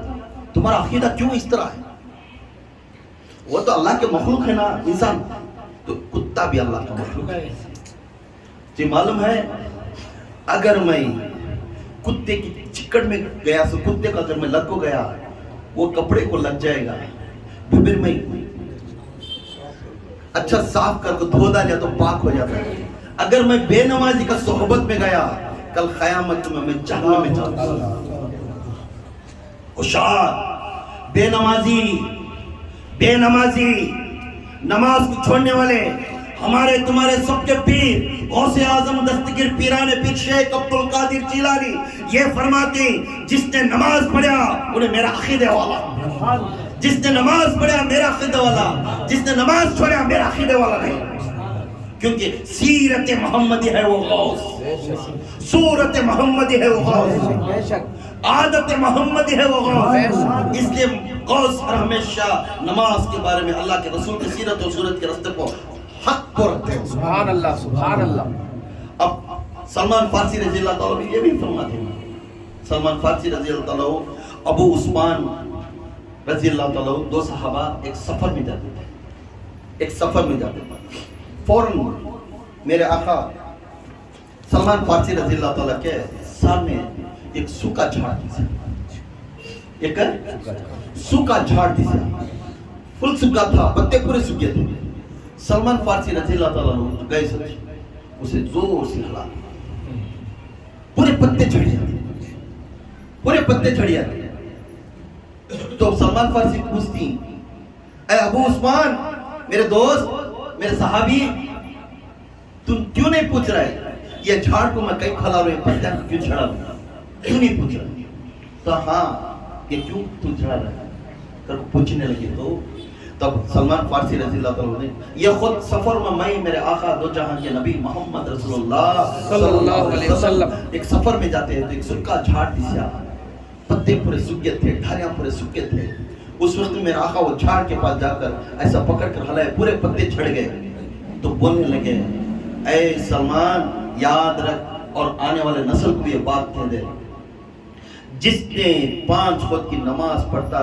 تمہارا عقیدہ کیوں اس طرح ہے؟ وہ تو اللہ کے مخلوق ہے نا انسان، تو کتا بھی اللہ کا مخلوق ہے۔ جی معلوم ہے اگر میں کتے کی چکڑ میں گیا تو کتے کا اگر میں لگ کو گیا وہ کپڑے کو لگ جائے گا، پھر میں اچھا صاف کر کے دھو دیا تو پاک ہو جاتا ہے۔ اگر میں بے نمازی کا صحبت میں گیا کل قیامت میں جہنم میں جاتا ہوں۔ ہوشیار بے نمازی نماز کو چھوڑنے والے ہمارے تمہارے سب کے پیر غوث اعظم دستگیر پیران پیر شیخ عبد القادر جیلانی یہ فرماتے جس نے نماز پڑھا انہیں میرا عقیدہ والا، جس نے نماز پڑھا میرا عقیدہ والا، جس نے نماز چھوڑا میرا عقیدہ والا نہیں، کیونکہ سیرت محمدی ہے وہ غوث، صورت محمدی ہے وہ غوث، عادت محمدی ہے وہ غوث۔ اس لیے غوث اور ہمیشہ نماز کے بارے میں اللہ کے رسول کی سیرت اور صورت کے راستے کو حق کو رکھتے ہیں۔ سبحان اللہ سبحان اللہ۔ اب سلمان فارسی رضی اللہ تعالیٰ بھی یہ بھی فرماتے ہیں، سلمان فارسی رضی اللہ تعالیٰ، ابو عثمان رضی اللہ تعالیٰ، 2 صحابہ ایک سفر میں جاتے تھے، فوراً میرے آقا سلمان فارسی رضی اللہ تعالیٰ کے سامنے ایک سوکھا جھاڑ دیا، فل سوکھا تھا، پتے پورے سوکھے تھے۔ سلمان فارسی رضی اللہ تعالیٰ گئے سچ اسے زور سے ہلا، پورے پتے جھڑ جاتے۔ تو سلمان فارسی پوچھتی اے ابو عثمان، میرے دوست، میرے صحابی، تم کیوں نہیں پوچھ رہے یہ جھاڑ کو میں کئی کھلا رہے پتے کیوں جھڑا رہا، کیوں نہیں پوچھ رہے؟ تو ہاں یہ کیوں تو جھڑا رہا ہے، پوچھنے لگے تو تب سلمان فارسی رضی اللہ تعالیٰ نے یہ خود سفر میں میرے آقا دو جہاں کے نبی محمد رسول اللہ صلی اللہ علیہ وسلم ایک سفر میں جاتے ہیں تو ایک سکا جھاڑ دیا، پتے پورے سکے تھے، ڈھاریاں پورے سکے تھے۔ اس وقت میرے آقا وہ جھاڑ کے پاس جا کر ایسا پکڑ کر ہلائے، پورے پتے جھڑ گئے تو بولنے لگے اے سلمان یاد رکھ اور آنے والے نسل کو یہ بات کہہ دے، جس نے 5 وقت کی نماز پڑھتا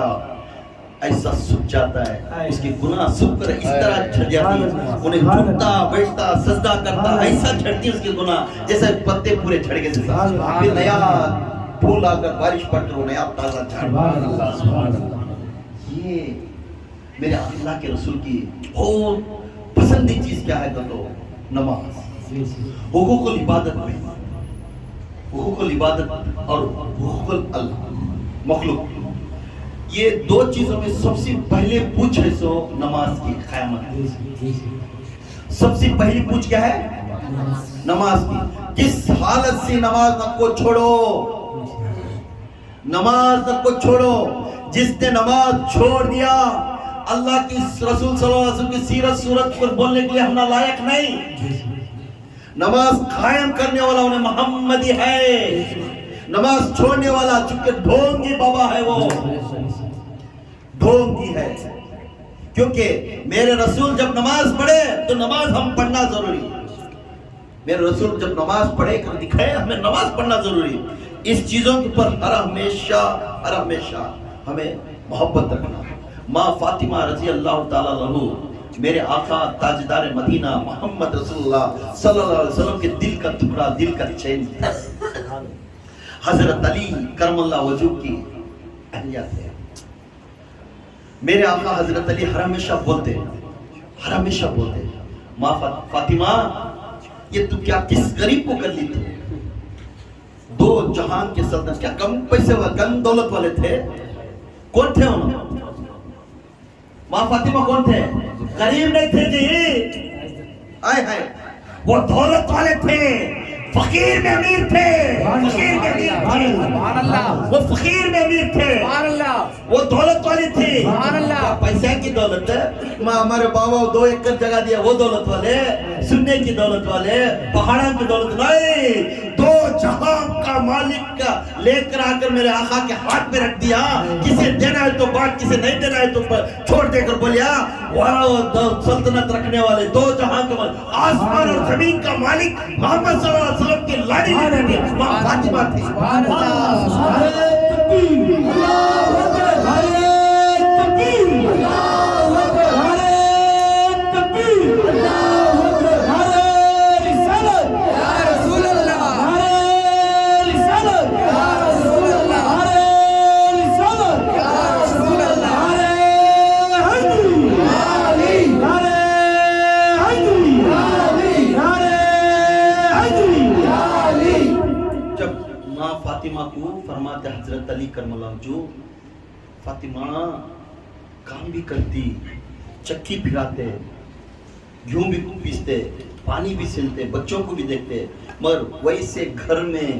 ایسا سکھ جاتا ہے، اس کی گناہ سکھ کر اس طرح جھڑ جاتی ہے، انہیں جھکتا بیٹھتا سجدہ کرتا ایسا جھڑتی ہے اس کی گناہ جیسے پتے پورے جھڑ گئے تھے، پھر نیا پھول آ کر بارش پڑ کر وہ نیا تازہ جھڑ۔ یہ میرے اللہ کے رسول کی بہت پسندی چیز کیا ہے تو نماز، حقوق العبادت میں، حقوق العبادت اور حقوق المخلوق، یہ 2 چیزوں میں سب سے پہلے پوچھ ہے سو نماز کی قیامت۔ سب سے پہلی پوچھ کیا ہے؟ نماز کی۔ کس حالت سے نماز نہ کو چھوڑو، نماز نہ کو چھوڑو۔ جس نے نماز چھوڑ دیا، اللہ کی رسول صلی اللہ علیہ وسلم کی سیرت صورت پر بولنے کے لیے ہم لائق نہیں۔ نماز قائم کرنے والا انہیں محمدی ہے، نماز چھوڑنے والا چونکہ ڈھونگی بابا ہے، وہ ڈھونگی ہے۔ کیونکہ میرے رسول جب نماز پڑھے تو نماز ہم پڑھنا ضروری ہے، میرے رسول جب نماز پڑھے کر دکھائے ہمیں نماز پڑھنا ضروری ہے۔ اس چیزوں کے پر ہر ہمیشہ ہمیں محبت رکھنا۔ ماں فاطمہ رضی اللہ تعالیٰ عنہ میرے آقا تاجدار مدینہ محمد رسول اللہ صلی اللہ علیہ وسلم کے دل کا ٹکڑا، دل کا چین تھا۔ حضرت علی کرم اللہ وجہہ کی اہلیہ تھے۔ میرے آقا حضرت علی ہر ہمیشہ بولتے ماں فاطمہ یہ تو کیا کس غریب کو کر لی تھی؟ 2 جہان کے سلطنت، کیا کم پیسے والے کم دولت والے تھے؟ کون تھے انہوں؟ ماں فاطمہ کون تھے؟ غریب نہیں تھے جی، آئے ہائے وہ دولت والے تھے، فقیر میں امیر تھے، وہ فقیر میں امیر تھے، وہ دولت والی تھی۔ پیسے کی دولت ہے، ہمارے بابا 2 ایکڑ جگہ دیا وہ دولت والے، سننے کی دولت والے، پہاڑوں کی دولت نہیں، 2 جہاں کا مالک کا لے کر آ کر میرے آقا کے ہاتھ میں رکھ دیا۔ کسے دینا ہے تو بات، کسے نہیں دینا ہے تو چھوڑ دے کر بولیا وہ سلطنت رکھنے والے 2 جہاں کے مالک، آسمان اور زمین کا مالک محمد صلی اللہ علیہ وسلم کی لاڈلی ماں فاطمہ تھی۔ فاطمہ کو فرماتے حضرت علی کرم اللہ جو فاطمہ کام بھی کرتی، چکی پھراتے، گھیوں بھی پیستے، پانی بھی سلتے، بچوں کو بھی دیکھتے، مگر ویسے گھر میں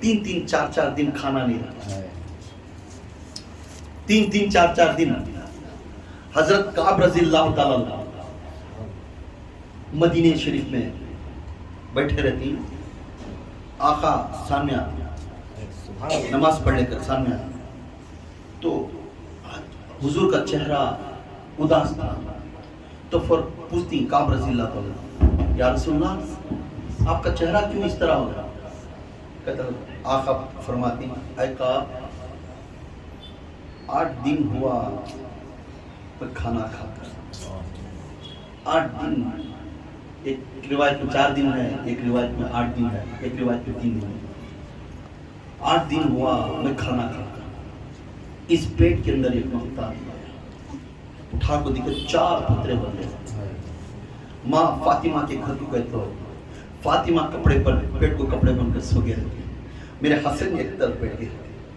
3-3 4-4 دن کھانا نہیں رہتا، 3-3 4-4 دن۔ حضرت کعب رضی اللہ تعالیٰ مدینہ شریف میں بیٹھے رہتی، آقا سامنے نماز پڑھنے کا سامنے آیا تو حضور کا چہرہ اداس تھا، تو پھر پوچھتی کعب رضی اللہ عنہ، یا رسول اللہ آپ کا چہرہ کیوں اس طرح ہو رہا؟ کہتا آقا فرماتی اے کعب 8 دن ہوا میں کھانا کھا کر، 8 دن، ایک روایت میں 4 دن ہے، ایک روایت میں 8 دن ہے، ایک روایت میں 3 دن ہے، 8 دن ہوا میں کھانا کھا کر، اس پیٹ کے اندر ایک مقتا اٹھا کو دیکھے 4 پترے بن گئے۔ ماں فاطمہ کے گھر کو کہتے ہو، فاطمہ کپڑے پر پیٹ کو کپڑے بن کر سو گئے، میرے حسن ایک طرف بیٹھ گئے،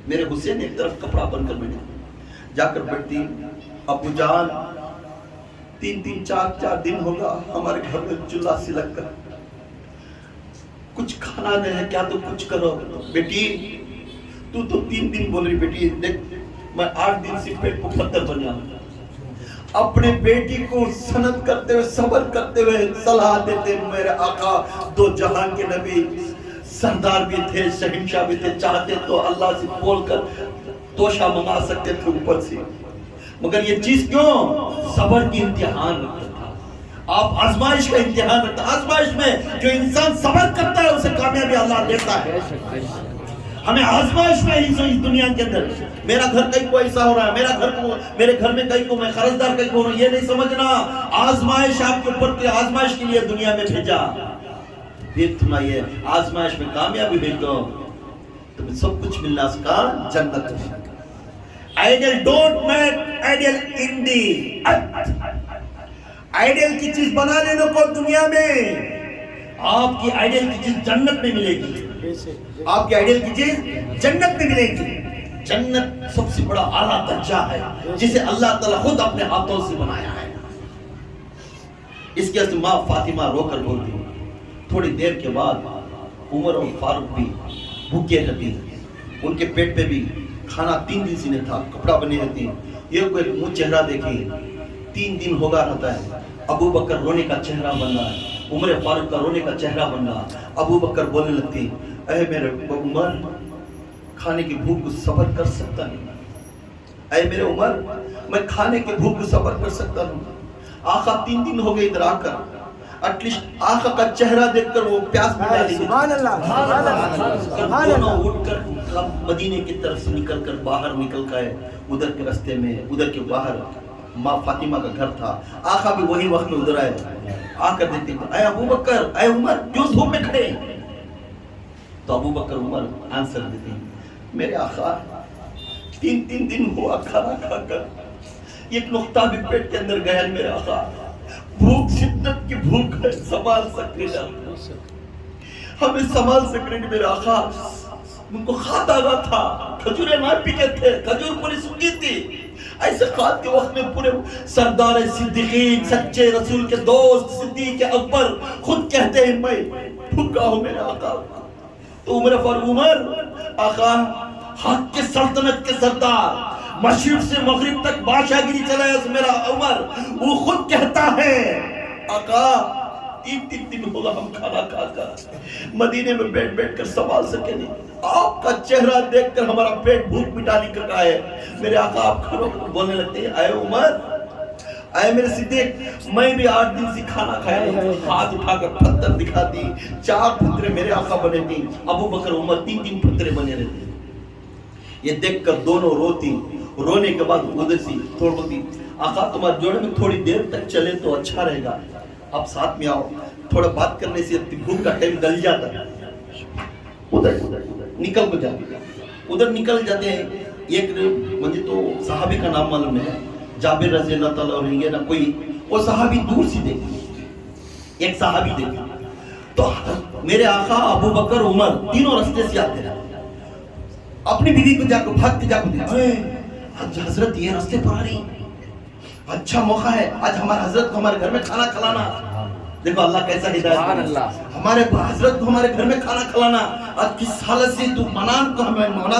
میرے حسین ایک طرف کپڑا بن کر بیٹھے، جا کر بیٹھتی ابو جان 3-3 4-4 دن ہوگا ہمارے گھر میں چولہا سلک کر کچھ کھانا نہیں ہے، کیا تو کچھ کرو بیٹی، تو 3 دن بول رہی بیٹی، دیکھ میں 8 دن سے پیٹ کو پتھر بن جاؤں۔ اپنے بیٹی کو سند کرتے ہوئے صبر کرتے ہوئے صلاح دیتے، میرے آقا 2 جہان کے نبی سردار بھی تھے، شہنشاہ بھی تھے، چاہتے تو اللہ سے بول کر توشہ منگا سکتے تھے اوپر سے، مگر یہ چیز کیوں؟ صبر کی امتحان رکھتا تھا۔ آپ آزمائش کا امتحان رکھتا ہے. آزمائش میں جو انسان صبر کرتا ہے اسے کامیابی اللہ دیتا ہے. ہمیں آزمائش میں ہی اس دنیا کے اندر میرا گھر کہیں کو ایسا ہو رہا ہے, میرے گھر میں کہیں کو میں قرضدار کہیں کو ہو رہا ہوں, یہ نہیں سمجھنا. آزمائش آپ کے اوپر آزمائش کے لیے دنیا میں بھیجا. پھر تمہیں یہ آزمائش میں کامیابی بھیج دو تمہیں سب کچھ ملنا اس کا جنت. Ideal don't make ideal in the earth. Ideal کی چیز بنا لینے کو دنیا میں, آپ کی آئیڈیل کی چیز جنت میں ملے گی. آپ کی آئیڈیل کی چیز جنت میں ملے گی. جنت سب سے بڑا اعلیٰ درجہ ہے جسے اللہ تعالیٰ خود اپنے ہاتھوں سے بنایا ہے. اس کے ماں فاطمہ رو کر بولتی, تھوڑی دیر کے بعد عمر اور فاروق بھی بھوکے رہتے ہیں. ان کے پیٹ پہ بھی کھانا 3 دن سے نہیں تھا, کپڑا بنے رہتے ہیں. یہ کوئی منہ چہرہ دیکھیں 3 دن ہوگا رہتا ہے. ابو بکر رونے کا چہرہ بن رہا ہے, عمر فاروق کا رونے کا چہرہ بن رہا. ابو بکر بولنے لگتے, اے میرے عمر کھانے کی بھوک کو صبر کر سکتا نہیں. اے میرے عمر میں کھانے کی بھوک کو صبر کر سکتا نہیں. آقا 3 دن ہو گئے ادھر آ کر, ایٹ لیسٹ آقا کا چہرہ دیکھ کر وہ پیاس مٹا لی. سبحان اللہ. دونوں اٹھ کر مدینے کی طرف سے نکل کر باہر نکل گئے. ادھر کے رستے میں ادھر کے باہر ماں فاطمہ کا گھر تھا. آقا بھی وہی وقت میں ادھر آئے, آ کر دیتے اے ابو بکر اے عمر کیوں دھوپ میں کھڑے. تو ابو بکر عمر آنسر دیتے ہیں, میرے آقا 3 دن ہوا کھانا کھا کر ایک نقطہ بھی پیٹ کے اندر گیا میرے آقا. بھوک شدت کی بھوک ہے, سنبھال سکتے نہیں, ہمیں سنبھال سکتے نہیں میرے آقا. ان کو کھاتا نہ تھا, کھجوریں نہ پکے تھے, کھجور پوری سوکھی تھی. ایسے خواب کے وقت میں پورے سردار صدیقین سچے رسول کے دوست صدیق اکبر خود کہتے ہیں میں بھوکا ہوں میرے آقا. تو عمر فاروق عمر آقا حق کے سلطنت کے سردار, مشرق سے مغرب تک بادشاہ گیری چلایا میرا عمر, وہ خود کہتا ہے آقا 3 دن ہوگا ہم کھانا کھا کر مدینے میں بیٹھ کر سنبھال سکے نہیں. آپ کا چہرہ دیکھ کر ہمارا پیٹ بھوک مٹا نکل رہا ہے میرے آقا. آپ کھڑو بولنے لگتے ہیں اے عمر اے میرے صدیق میں بھی 8 دن سے کھانا کھایا. ہاتھ اٹھا کر پتھر دکھا دی, 4 پتھرے میرے آقا بنے تھی. ابو بکر عمر 3 پتھرے بنے رہتے. یہ دیکھ کر دونوں روتی. رونے کے بعد ادھر سی تھوڑ بولتی آقا تمہارے جوڑے میں تھوڑی دیر تک چلے تو اچھا رہے گا, اب ساتھ میں آؤ. تھوڑا بات کرنے سے بھوک کا ٹائم ڈل جاتا ہے. ادھر نکل کو جاتے, ادھر نکل جاتے ہیں. ایک مجھے تو صحابی کا نام معلوم ہے, جابر رضی اللہ تعالیٰ عنہ, نہ کوئی وہ صحابی دور سے دیکھتے, ایک صحابی دیکھتے تو میرے آقا ابو بکر عمر تینوں رستے سے آتے رہے. اپنی بیوی کو جا کر بھاگتے جا کر دیکھتے, آج حضرت یہ رستے پر آ رہی, اچھا موقع ہے آج ہمارے حضرت کو ہمارے گھر میں کھانا کھلانا. دیکھو اللہ کیسا ہدایت, ہمارے حضرت کو ہمارے گھر میں کھانا کھلانا. آج کس حالت سے تو منا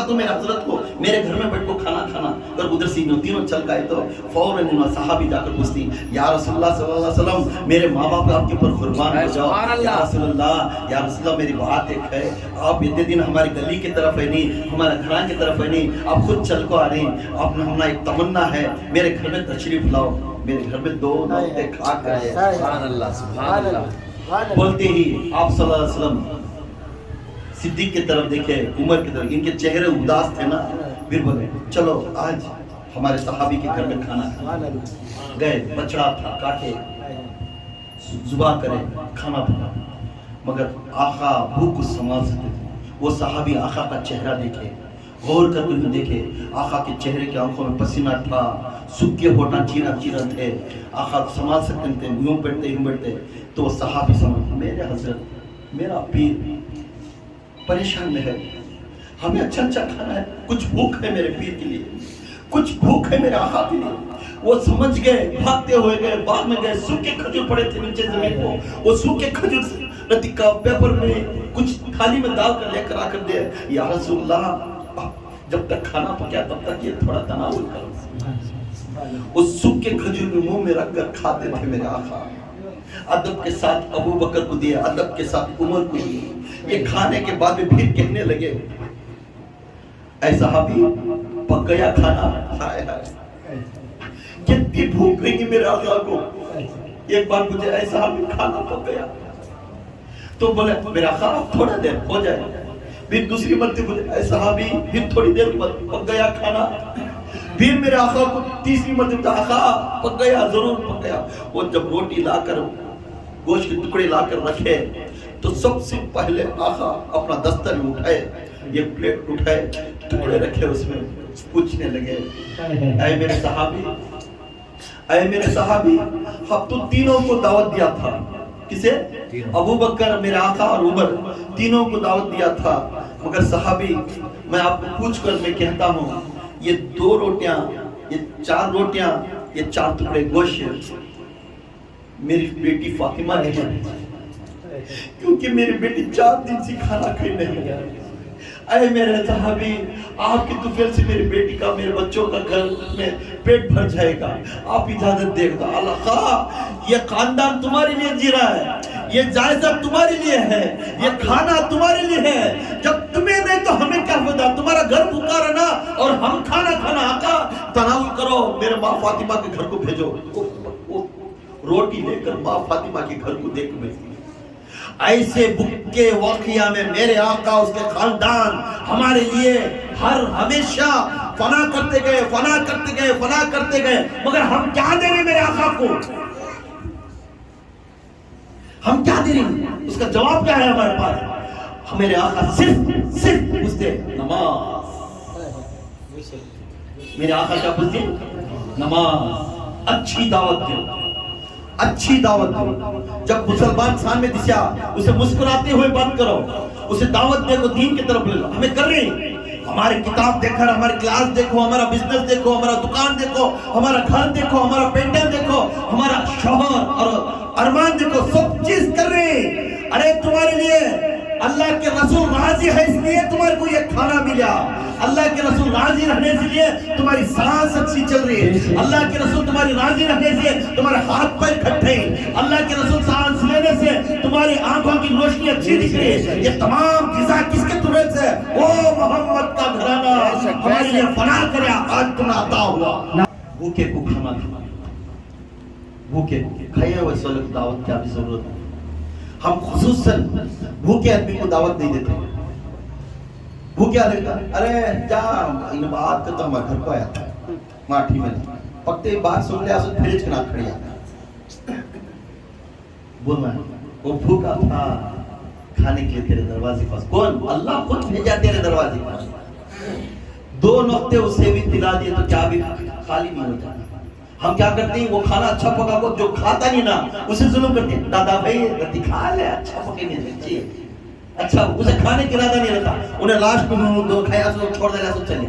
تو میرے حضرت کو میرے گھر میں بیٹھ کو کھانا کھانا. اور ادھر سے تینوں چل گئے تو فوراً صحابی جا کر پوچھتی یا رسول اللہ صلی اللہ علیہ وسلم میرے ماں باپ آپ کے اوپر قربان ہو جاؤ. یا رسول اللہ میری بات ایک ہے, آپ اتنے دن ہماری گلی کی طرف ہے نہیں, ہمارے گھران کی طرف ہے نہیں, آپ خود چل کو آ رہے ہیں. آپ نے ہمارا ایک تمنا ہے میرے گھر میں تشریف لاؤ. میرے گھر میں 2 نقطے کھا کر سبحان اللہ سبحان اللہ. بولتے ہی آپ صلی اللہ علیہ وسلم صدیق کی طرف دیکھے, عمر کی طرف, ان کے چہرے اداس تھے نا. پھر بولے چلو آج ہمارے صحابی کے گھر میں کھانا کھانا. گئے, بچڑا تھا, کاٹے ذبح کرے, کھانا پکا. مگر آقا بھوک کو سنبھال سکتے تھے. وہ صحابی آقا کا چہرہ دیکھے, غور کر کے دیکھے, آقا کے چہرے کے آنکھوں میں پسینہ تھا, سکے ہوٹاں چیرا تھے. آقا کو سنبھال سکتے تھے, یوں بیٹھتے. تو وہ صحابی سمجھ میرے حضرت میرا پیر پریشان ہے, ہمیں اچھا کھانا ہے, کچھ بھوک ہے میرے پیر کے لیے, کچھ بھوک ہے میرے آقا کے لیے. وہ سمجھ گئے, بھاگتے ہوئے گئے, باغ میں گئے. سوکھے کھجور پڑے تھے نیچے زمین کو, وہ سوکھے کھجور رتکا پیپر میں کچھ تھالی میں ڈال کر لے کر آ کر دے, یا رسول اللہ جب تک کھانا پکیا تب تک یہ تھوڑا تناول کرو. اس سوکھے کھجور میں منہ میں رکھ کر کھاتے تھے میرے آقا. ادب کے ساتھ ابو بکر کو دیا, ادب کے ساتھ عمر کو دیا. یہ کھانے کے بعد میں پھر کہنے لگے اے صحابی پک گیا کھانا. ہائے ہائے کتنی بھوک لگی میرے آقا کو. ایک بار مجھے ایسا بھی کھانا پک گیا تو بولے میرا خواہ تھوڑا دیر ہو جائے. پھر دوسری مرتبہ مجھے ایسا بھی پھر تھوڑی دیر پک گیا کھانا. پھر میرے آقا کو تیسری مرتبہ آقا پک گیا, ضرور پک گیا. وہ جب روٹی لا کر گوشت کے ٹکڑے لا کر رکھے تو سب سے پہلے آقا اپنا دستر اٹھائے, یہ پلیٹ اٹھائے, ٹکڑے رکھے اس میں, پوچھنے لگے اے میرے صحابی, اے میرے صحابی, اب تو تینوں کو دعوت دیا تھا. کسے؟ ابو بکر, میرے آقا اور عمر, تینوں کو دعوت دیا تھا. مگر صحابی میں آپ کو پوچھ کر میں کہتا ہوں یہ 2 روٹیاں, یہ 4 روٹیاں, یہ 4 ٹکڑے گوشت میری بیٹی فاطمہ نے بنائی کیونکہ میری بیٹی 4 دن سے کھانا کھائی نہیں. اے میرے صحابی, آپ کی طفیل سے میری بیٹی کا, میرے بچوں کا گھر میں پیٹ بھر جائے گا, آپ اجازت دے گا. اللہ خواہ یہ خاندان تمہارے لیے جی رہا ہے, یہ جائزہ تمہارے لیے ہے, یہ کھانا تمہارے لیے ہے. جب تمہیں نہیں تو ہمیں کیا فائدہ, تمہارا گھر بھوکا رہنا اور ہم کھانا کھانا. آقا تناول کرو, میرے ماں فاطمہ کے گھر کو بھیجو. روٹی لے کر ماں فاطمہ کے گھر کو دیکھ میں ایسے بھوک کے واقعہ میں میرے آقا اس کے خاندان ہمارے لیے ہمیشہ فنا کرتے گئے, فنا کرتے گئے, فنا کرتے گئے. مگر ہم کیا دے رہے میرے آقا کو, ہم کیا دے رہے, اس کا جواب کیا ہے ہمارے پاس؟ میرے آقا صرف پوچھتے نماز. میرے آقا کیا پوچھتے؟ نماز. اچھی دعوت دو, اچھی دعوت دو. جب مسلمان سامنے دسیا اسے مسکراتے ہوئے بات کرو, اسے دعوت دے کو دین کی طرف لے لو. ہمیں کر رہے ہیں, ہماری کتاب دیکھ کر ہماری کلاس دیکھو, ہمارا بزنس دیکھو, ہمارا دکان دیکھو, ہمارا گھر دیکھو, ہمارا پینٹر دیکھو, ہمارا شوہر اور ارمان دیکھو, سب چیز کر رہے ہیں. ارے تمہارے لیے اللہ کے رسول راضی ہے, اس لیے تمہارے کو یہ کھانا ملا. اللہ کے رسول راضی رہنے سے لیے تمہاری سانس اچھی چل رہی ہے. اللہ کے رسول تمہاری راضی رہنے سے تمہارے ہاتھ پیر کھٹے ہیں. اللہ کے رسول سانس لینے سے تمہاری آنکھوں کی روشنی اچھی دکھ رہی ہے. یہ تمام غذا کس کے طرف سے؟ او محمد کا گھرانہ ہمارے لیے فنا کرے, آج تمہیں عطا ہوا. بھوکے کو کھانا کھانا, بھوکے کھائے ہوئے سولک دعوت کی بھی ضرورت ہے. ہم خصوصاً بھوکے آدمی کو دعوت نہیں دیتے. بھوکے آدمی کا ارے جا ان بات کا تو ہمارے گھر کو آیا تھا ماٹھی میں پکتے بات سن لیا سو فریج کے نام کھڑی آتا بولنا ہے. وہ بھوکا تھا کھانے کے لیے تیرے دروازے پاس. کون؟ اللہ خود بھیجا تیرے دروازے پاس. 2 نقطے اسے بھی دلا دیے تو کیا بھی خالی نہیں ہوتا. ہم کیا کرتے ہیں, وہ کھانا اچھا پکا کو جو کھاتا نہیں نا اسے ظلم کرتے ہیں. دادا بھائی رتی کھا لے, اچھا پکے نہیں چاہیے, اچھا اسے کھانے کی ارادہ نہیں رہتا, انہیں لاسٹ میں دو کھایا سو چھوڑ دے سو چلے.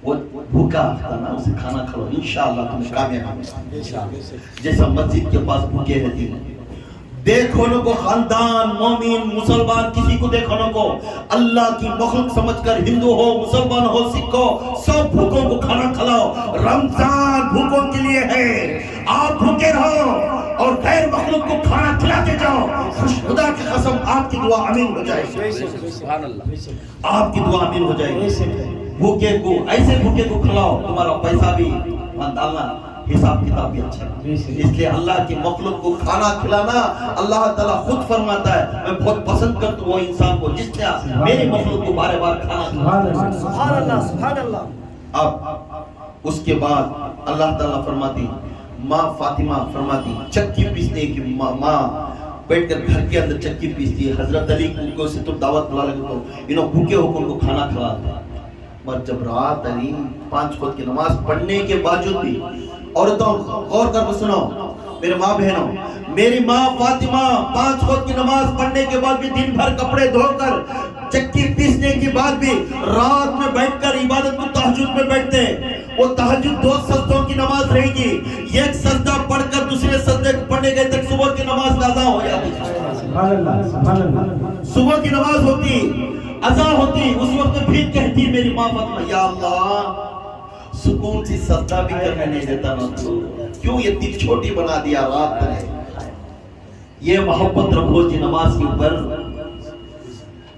وہ بھوکا تھا نا, اسے کھانا کھاؤ, انشاءاللہ تمہیں کامیاب ہوگا. جیسا مسجد کے پاس بھوکے رہتی ہیں, دیکھو نو کو خاندان مومن مسلمان کسی کو دیکھو نو کو اللہ کی مخلوق سمجھ کر, ہندو ہو مسلمان ہو سکھ ہو, سب بھوکوں کو کھانا کھلاؤ. رمضان بھوکوں کے لیے ہے, آپ بھوکے رہو اور غیر مخلوق کو کھانا کھلاتے جاؤ. خدا کی قسم آپ کی دعا امین ہو جائے گی, سبحان اللہ, آپ کی دعا امین ہو جائے گی. بھوکے کو ایسے بھوکے کو کھلاؤ, تمہارا پیسہ بھی ڈالنا, حساب کتاب بھی اچھا ہے. اس لیے اللہ کی مخلوق کو کھانا کھلانا اللہ تعالیٰ خود فرماتا ہے میں بہت پسند کرتا ہوں وہ انسان کو جس نے میری مخلوق کو بار بار کھانا کھلانا. سبحان اللہ, سبحان اللہ. اب اس کے بعد اللہ تعالیٰ فرماتی, ماں فاطمہ فرماتی چکی پیسنے کی ماں بیٹھ کر گھر کے اندر چکی پیستی ہے. حضرت علی کو سے تو دعوت بلا لگے تو انہوں بھوکے ہو کر ان کو کھانا کھلاتا. اور جب رات علی 5 وقت کی نماز پڑھنے کے باوجود بھی, عورتوں غور کر کے سنو میرے ماں بہنوں, میری ماں فاطمہ 5 وقت کی نماز پڑھنے کے بعد بھی دن بھر کپڑے دھو کر چکی پیسنے کے بعد بھی رات میں بیٹھ کر عبادت کو تہجد میں بیٹھتے. وہ تہجد 2 سجدوں کی نماز رہے گی, ایک سجدہ پڑھ کر دوسرے سجدے پڑھنے گئے تک صبح کی نماز اذان ہو جاتی. سبحان اللہ, سبحان اللہ. صبح کی نماز ہوتی, اذان ہوتی, اس وقت پھر کہتی میری ماں فاطمہ یا اللہ سکون سے سجدہ بھی کرنے نہیں دیتا نا تو کیوں یہ دل چھوٹی بنا دیا رات میں. یہ محبت رکھو جی نماز کے اوپر.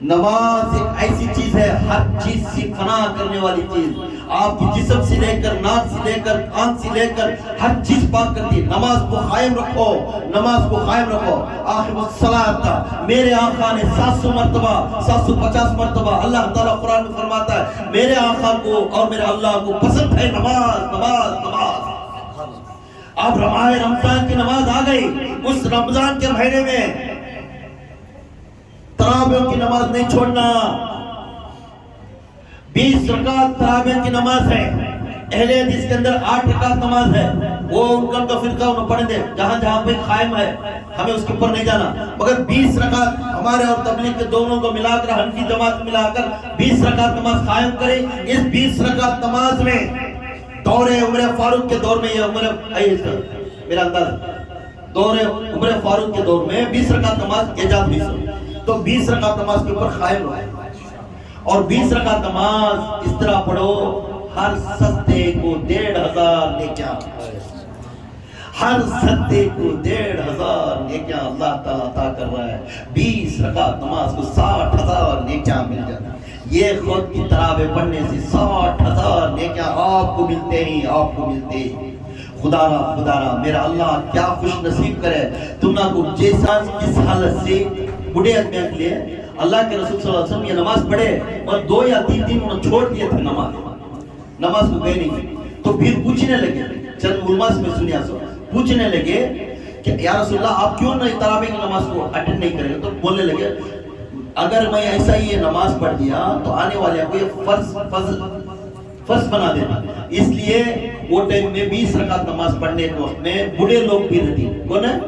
نماز ایک ایسی چیز ہے ہر چیز سے فنا کرنے والی چیز. آپ کی جسم سے لے کر ناک سے لے کر کان سے لے کر ہر چیز پاک کرتی ہے. نماز کو قائم رکھو, نماز کو قائم رکھو. آخر الصلاۃ میرے آقا نے 700 مرتبہ 750 مرتبہ اللہ تعالیٰ قرآن میں فرماتا ہے میرے آقا کو اور میرے اللہ کو پسند ہے نماز نماز نماز. اب ماہ رمضان کی نماز آ گئی. اس رمضان کے مہینے میں تراویح کی نماز نہیں چھوڑنا. 20 رکعت تراویح کی نماز ہے. اہل حدیث کے اندر 8 رکعت نماز ہے. وہ ان کا فرقہ انہوں پڑھ دے جہاں جہاں پہ قائم ہے, ہمیں اس کے اوپر نہیں جانا. مگر 20 رکعت ہمارے اور تبلیغ کے دونوں کو ملا کر حنفی جماعت ملا کر 20 رکعت نماز قائم کرے. اس 20 رکعت نماز میں دور عمر فاروق کے دور میں یہ میرا انداز دور عمر فاروق کے دور میں 20 رکعت نماز ایجاد ہوئی. تو 20 رکعت نماز کے اوپر قائم رہو اور 20 رکعت نماز اس طرح پڑھو ہر سجدے کو 1500 نیکیاں, ہر سجدے کو 1500 نیکیاں اللہ تعالیٰ عطا کر رہا ہے. 20 رکعت نماز کو 60,000 نیکیاں مل جاتی ہیں. یہ خود کی تراویح پڑھنے سے 60,000 نیکیاں آپ کو ملتے ہیں, آپ کو ملتے ہیں. خدا را میرا اللہ کیا خوش نصیب کرے تم نہ کو جیسا اس حالت سے بڑے آدمی کے لیے اللہ کے رسول صلی اللہ علیہ وسلم یہ نماز پڑھے اور 2 یا 3 دن انہوں چھوڑ دیے تھے نماز کو گئے نہیں. تو پھر پوچھنے لگے, چند علماء سے میں سنیا سو پوچھنے لگے کہ یا رسول اللہ آپ کیوں نہیں تراویح کی نماز کو اٹینڈ نہیں کریں گے. تو بولنے لگے اگر میں ایسا ہی یہ نماز پڑھ دیا تو آنے والے کو یہ فرض بنا دینا. اس لیے وہ ٹائم میں 20 رکعت نماز پڑھنے کے وقت میں بڑے لوگ بھی رہتی. کون ہے؟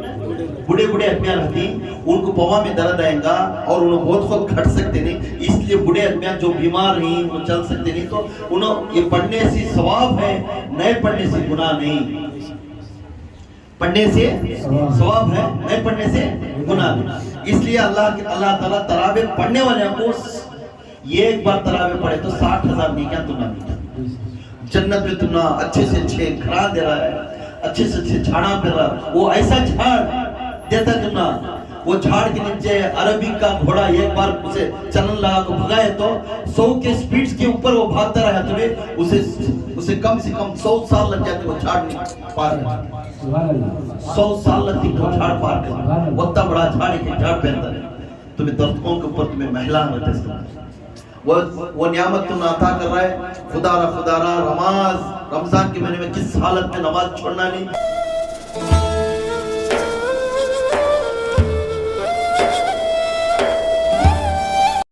بڑے آدمیاں رہتی. ان کو پوا میں درد آئے گا اور انہوں بہت خود کھٹ سکتے نہیں. اس لیے بڑے آدمیاں جو بیمار نہیں وہ چل سکتے نہیں. تو انہوں یہ پڑھنے سے ثواب ہے, نئے پڑھنے سے گناہ نہیں. پڑھنے سے ثواب ہے, نئے پڑھنے سے گناہ نہیں. اس لیے اللہ تعالیٰ تراویح پڑھنے والے کو یہ ایک بار تراویح پڑھے تو 60,000 نیکیاں تم نہ ملتا. جنت میں تم نہ اچھے سے اچھے گھر دے رہا ہے, اچھے سے اچھے جھاڑا پھر رہا ہے. وہ ایسا جھاڑ دیتا ہے تم نہ, وہ جھاڑ کے نیچے عربی کا گھوڑا ایک بار اسے چلن لگا کو بھگائے تو 100 کے سپیڈز کے اوپر وہ بھاگتا رہا تمہیں اسے کم سے کم 100 سال لگ جاتے وہ جھاڑ نہیں پار کر. 100 سال لگتی وہ جھاڑ پار کر. وہ اتنا بڑا جھاڑ ہے کہ جھاڑ پہنتا ہے تمہیں درختوں کے اوپر تمہیں محلہ ہوتا ہے. وہ نعمت تم عطا کر رہا ہے. خدا را رمضان کے مہینے میں کس حالت میں نماز چھوڑنا نہیں.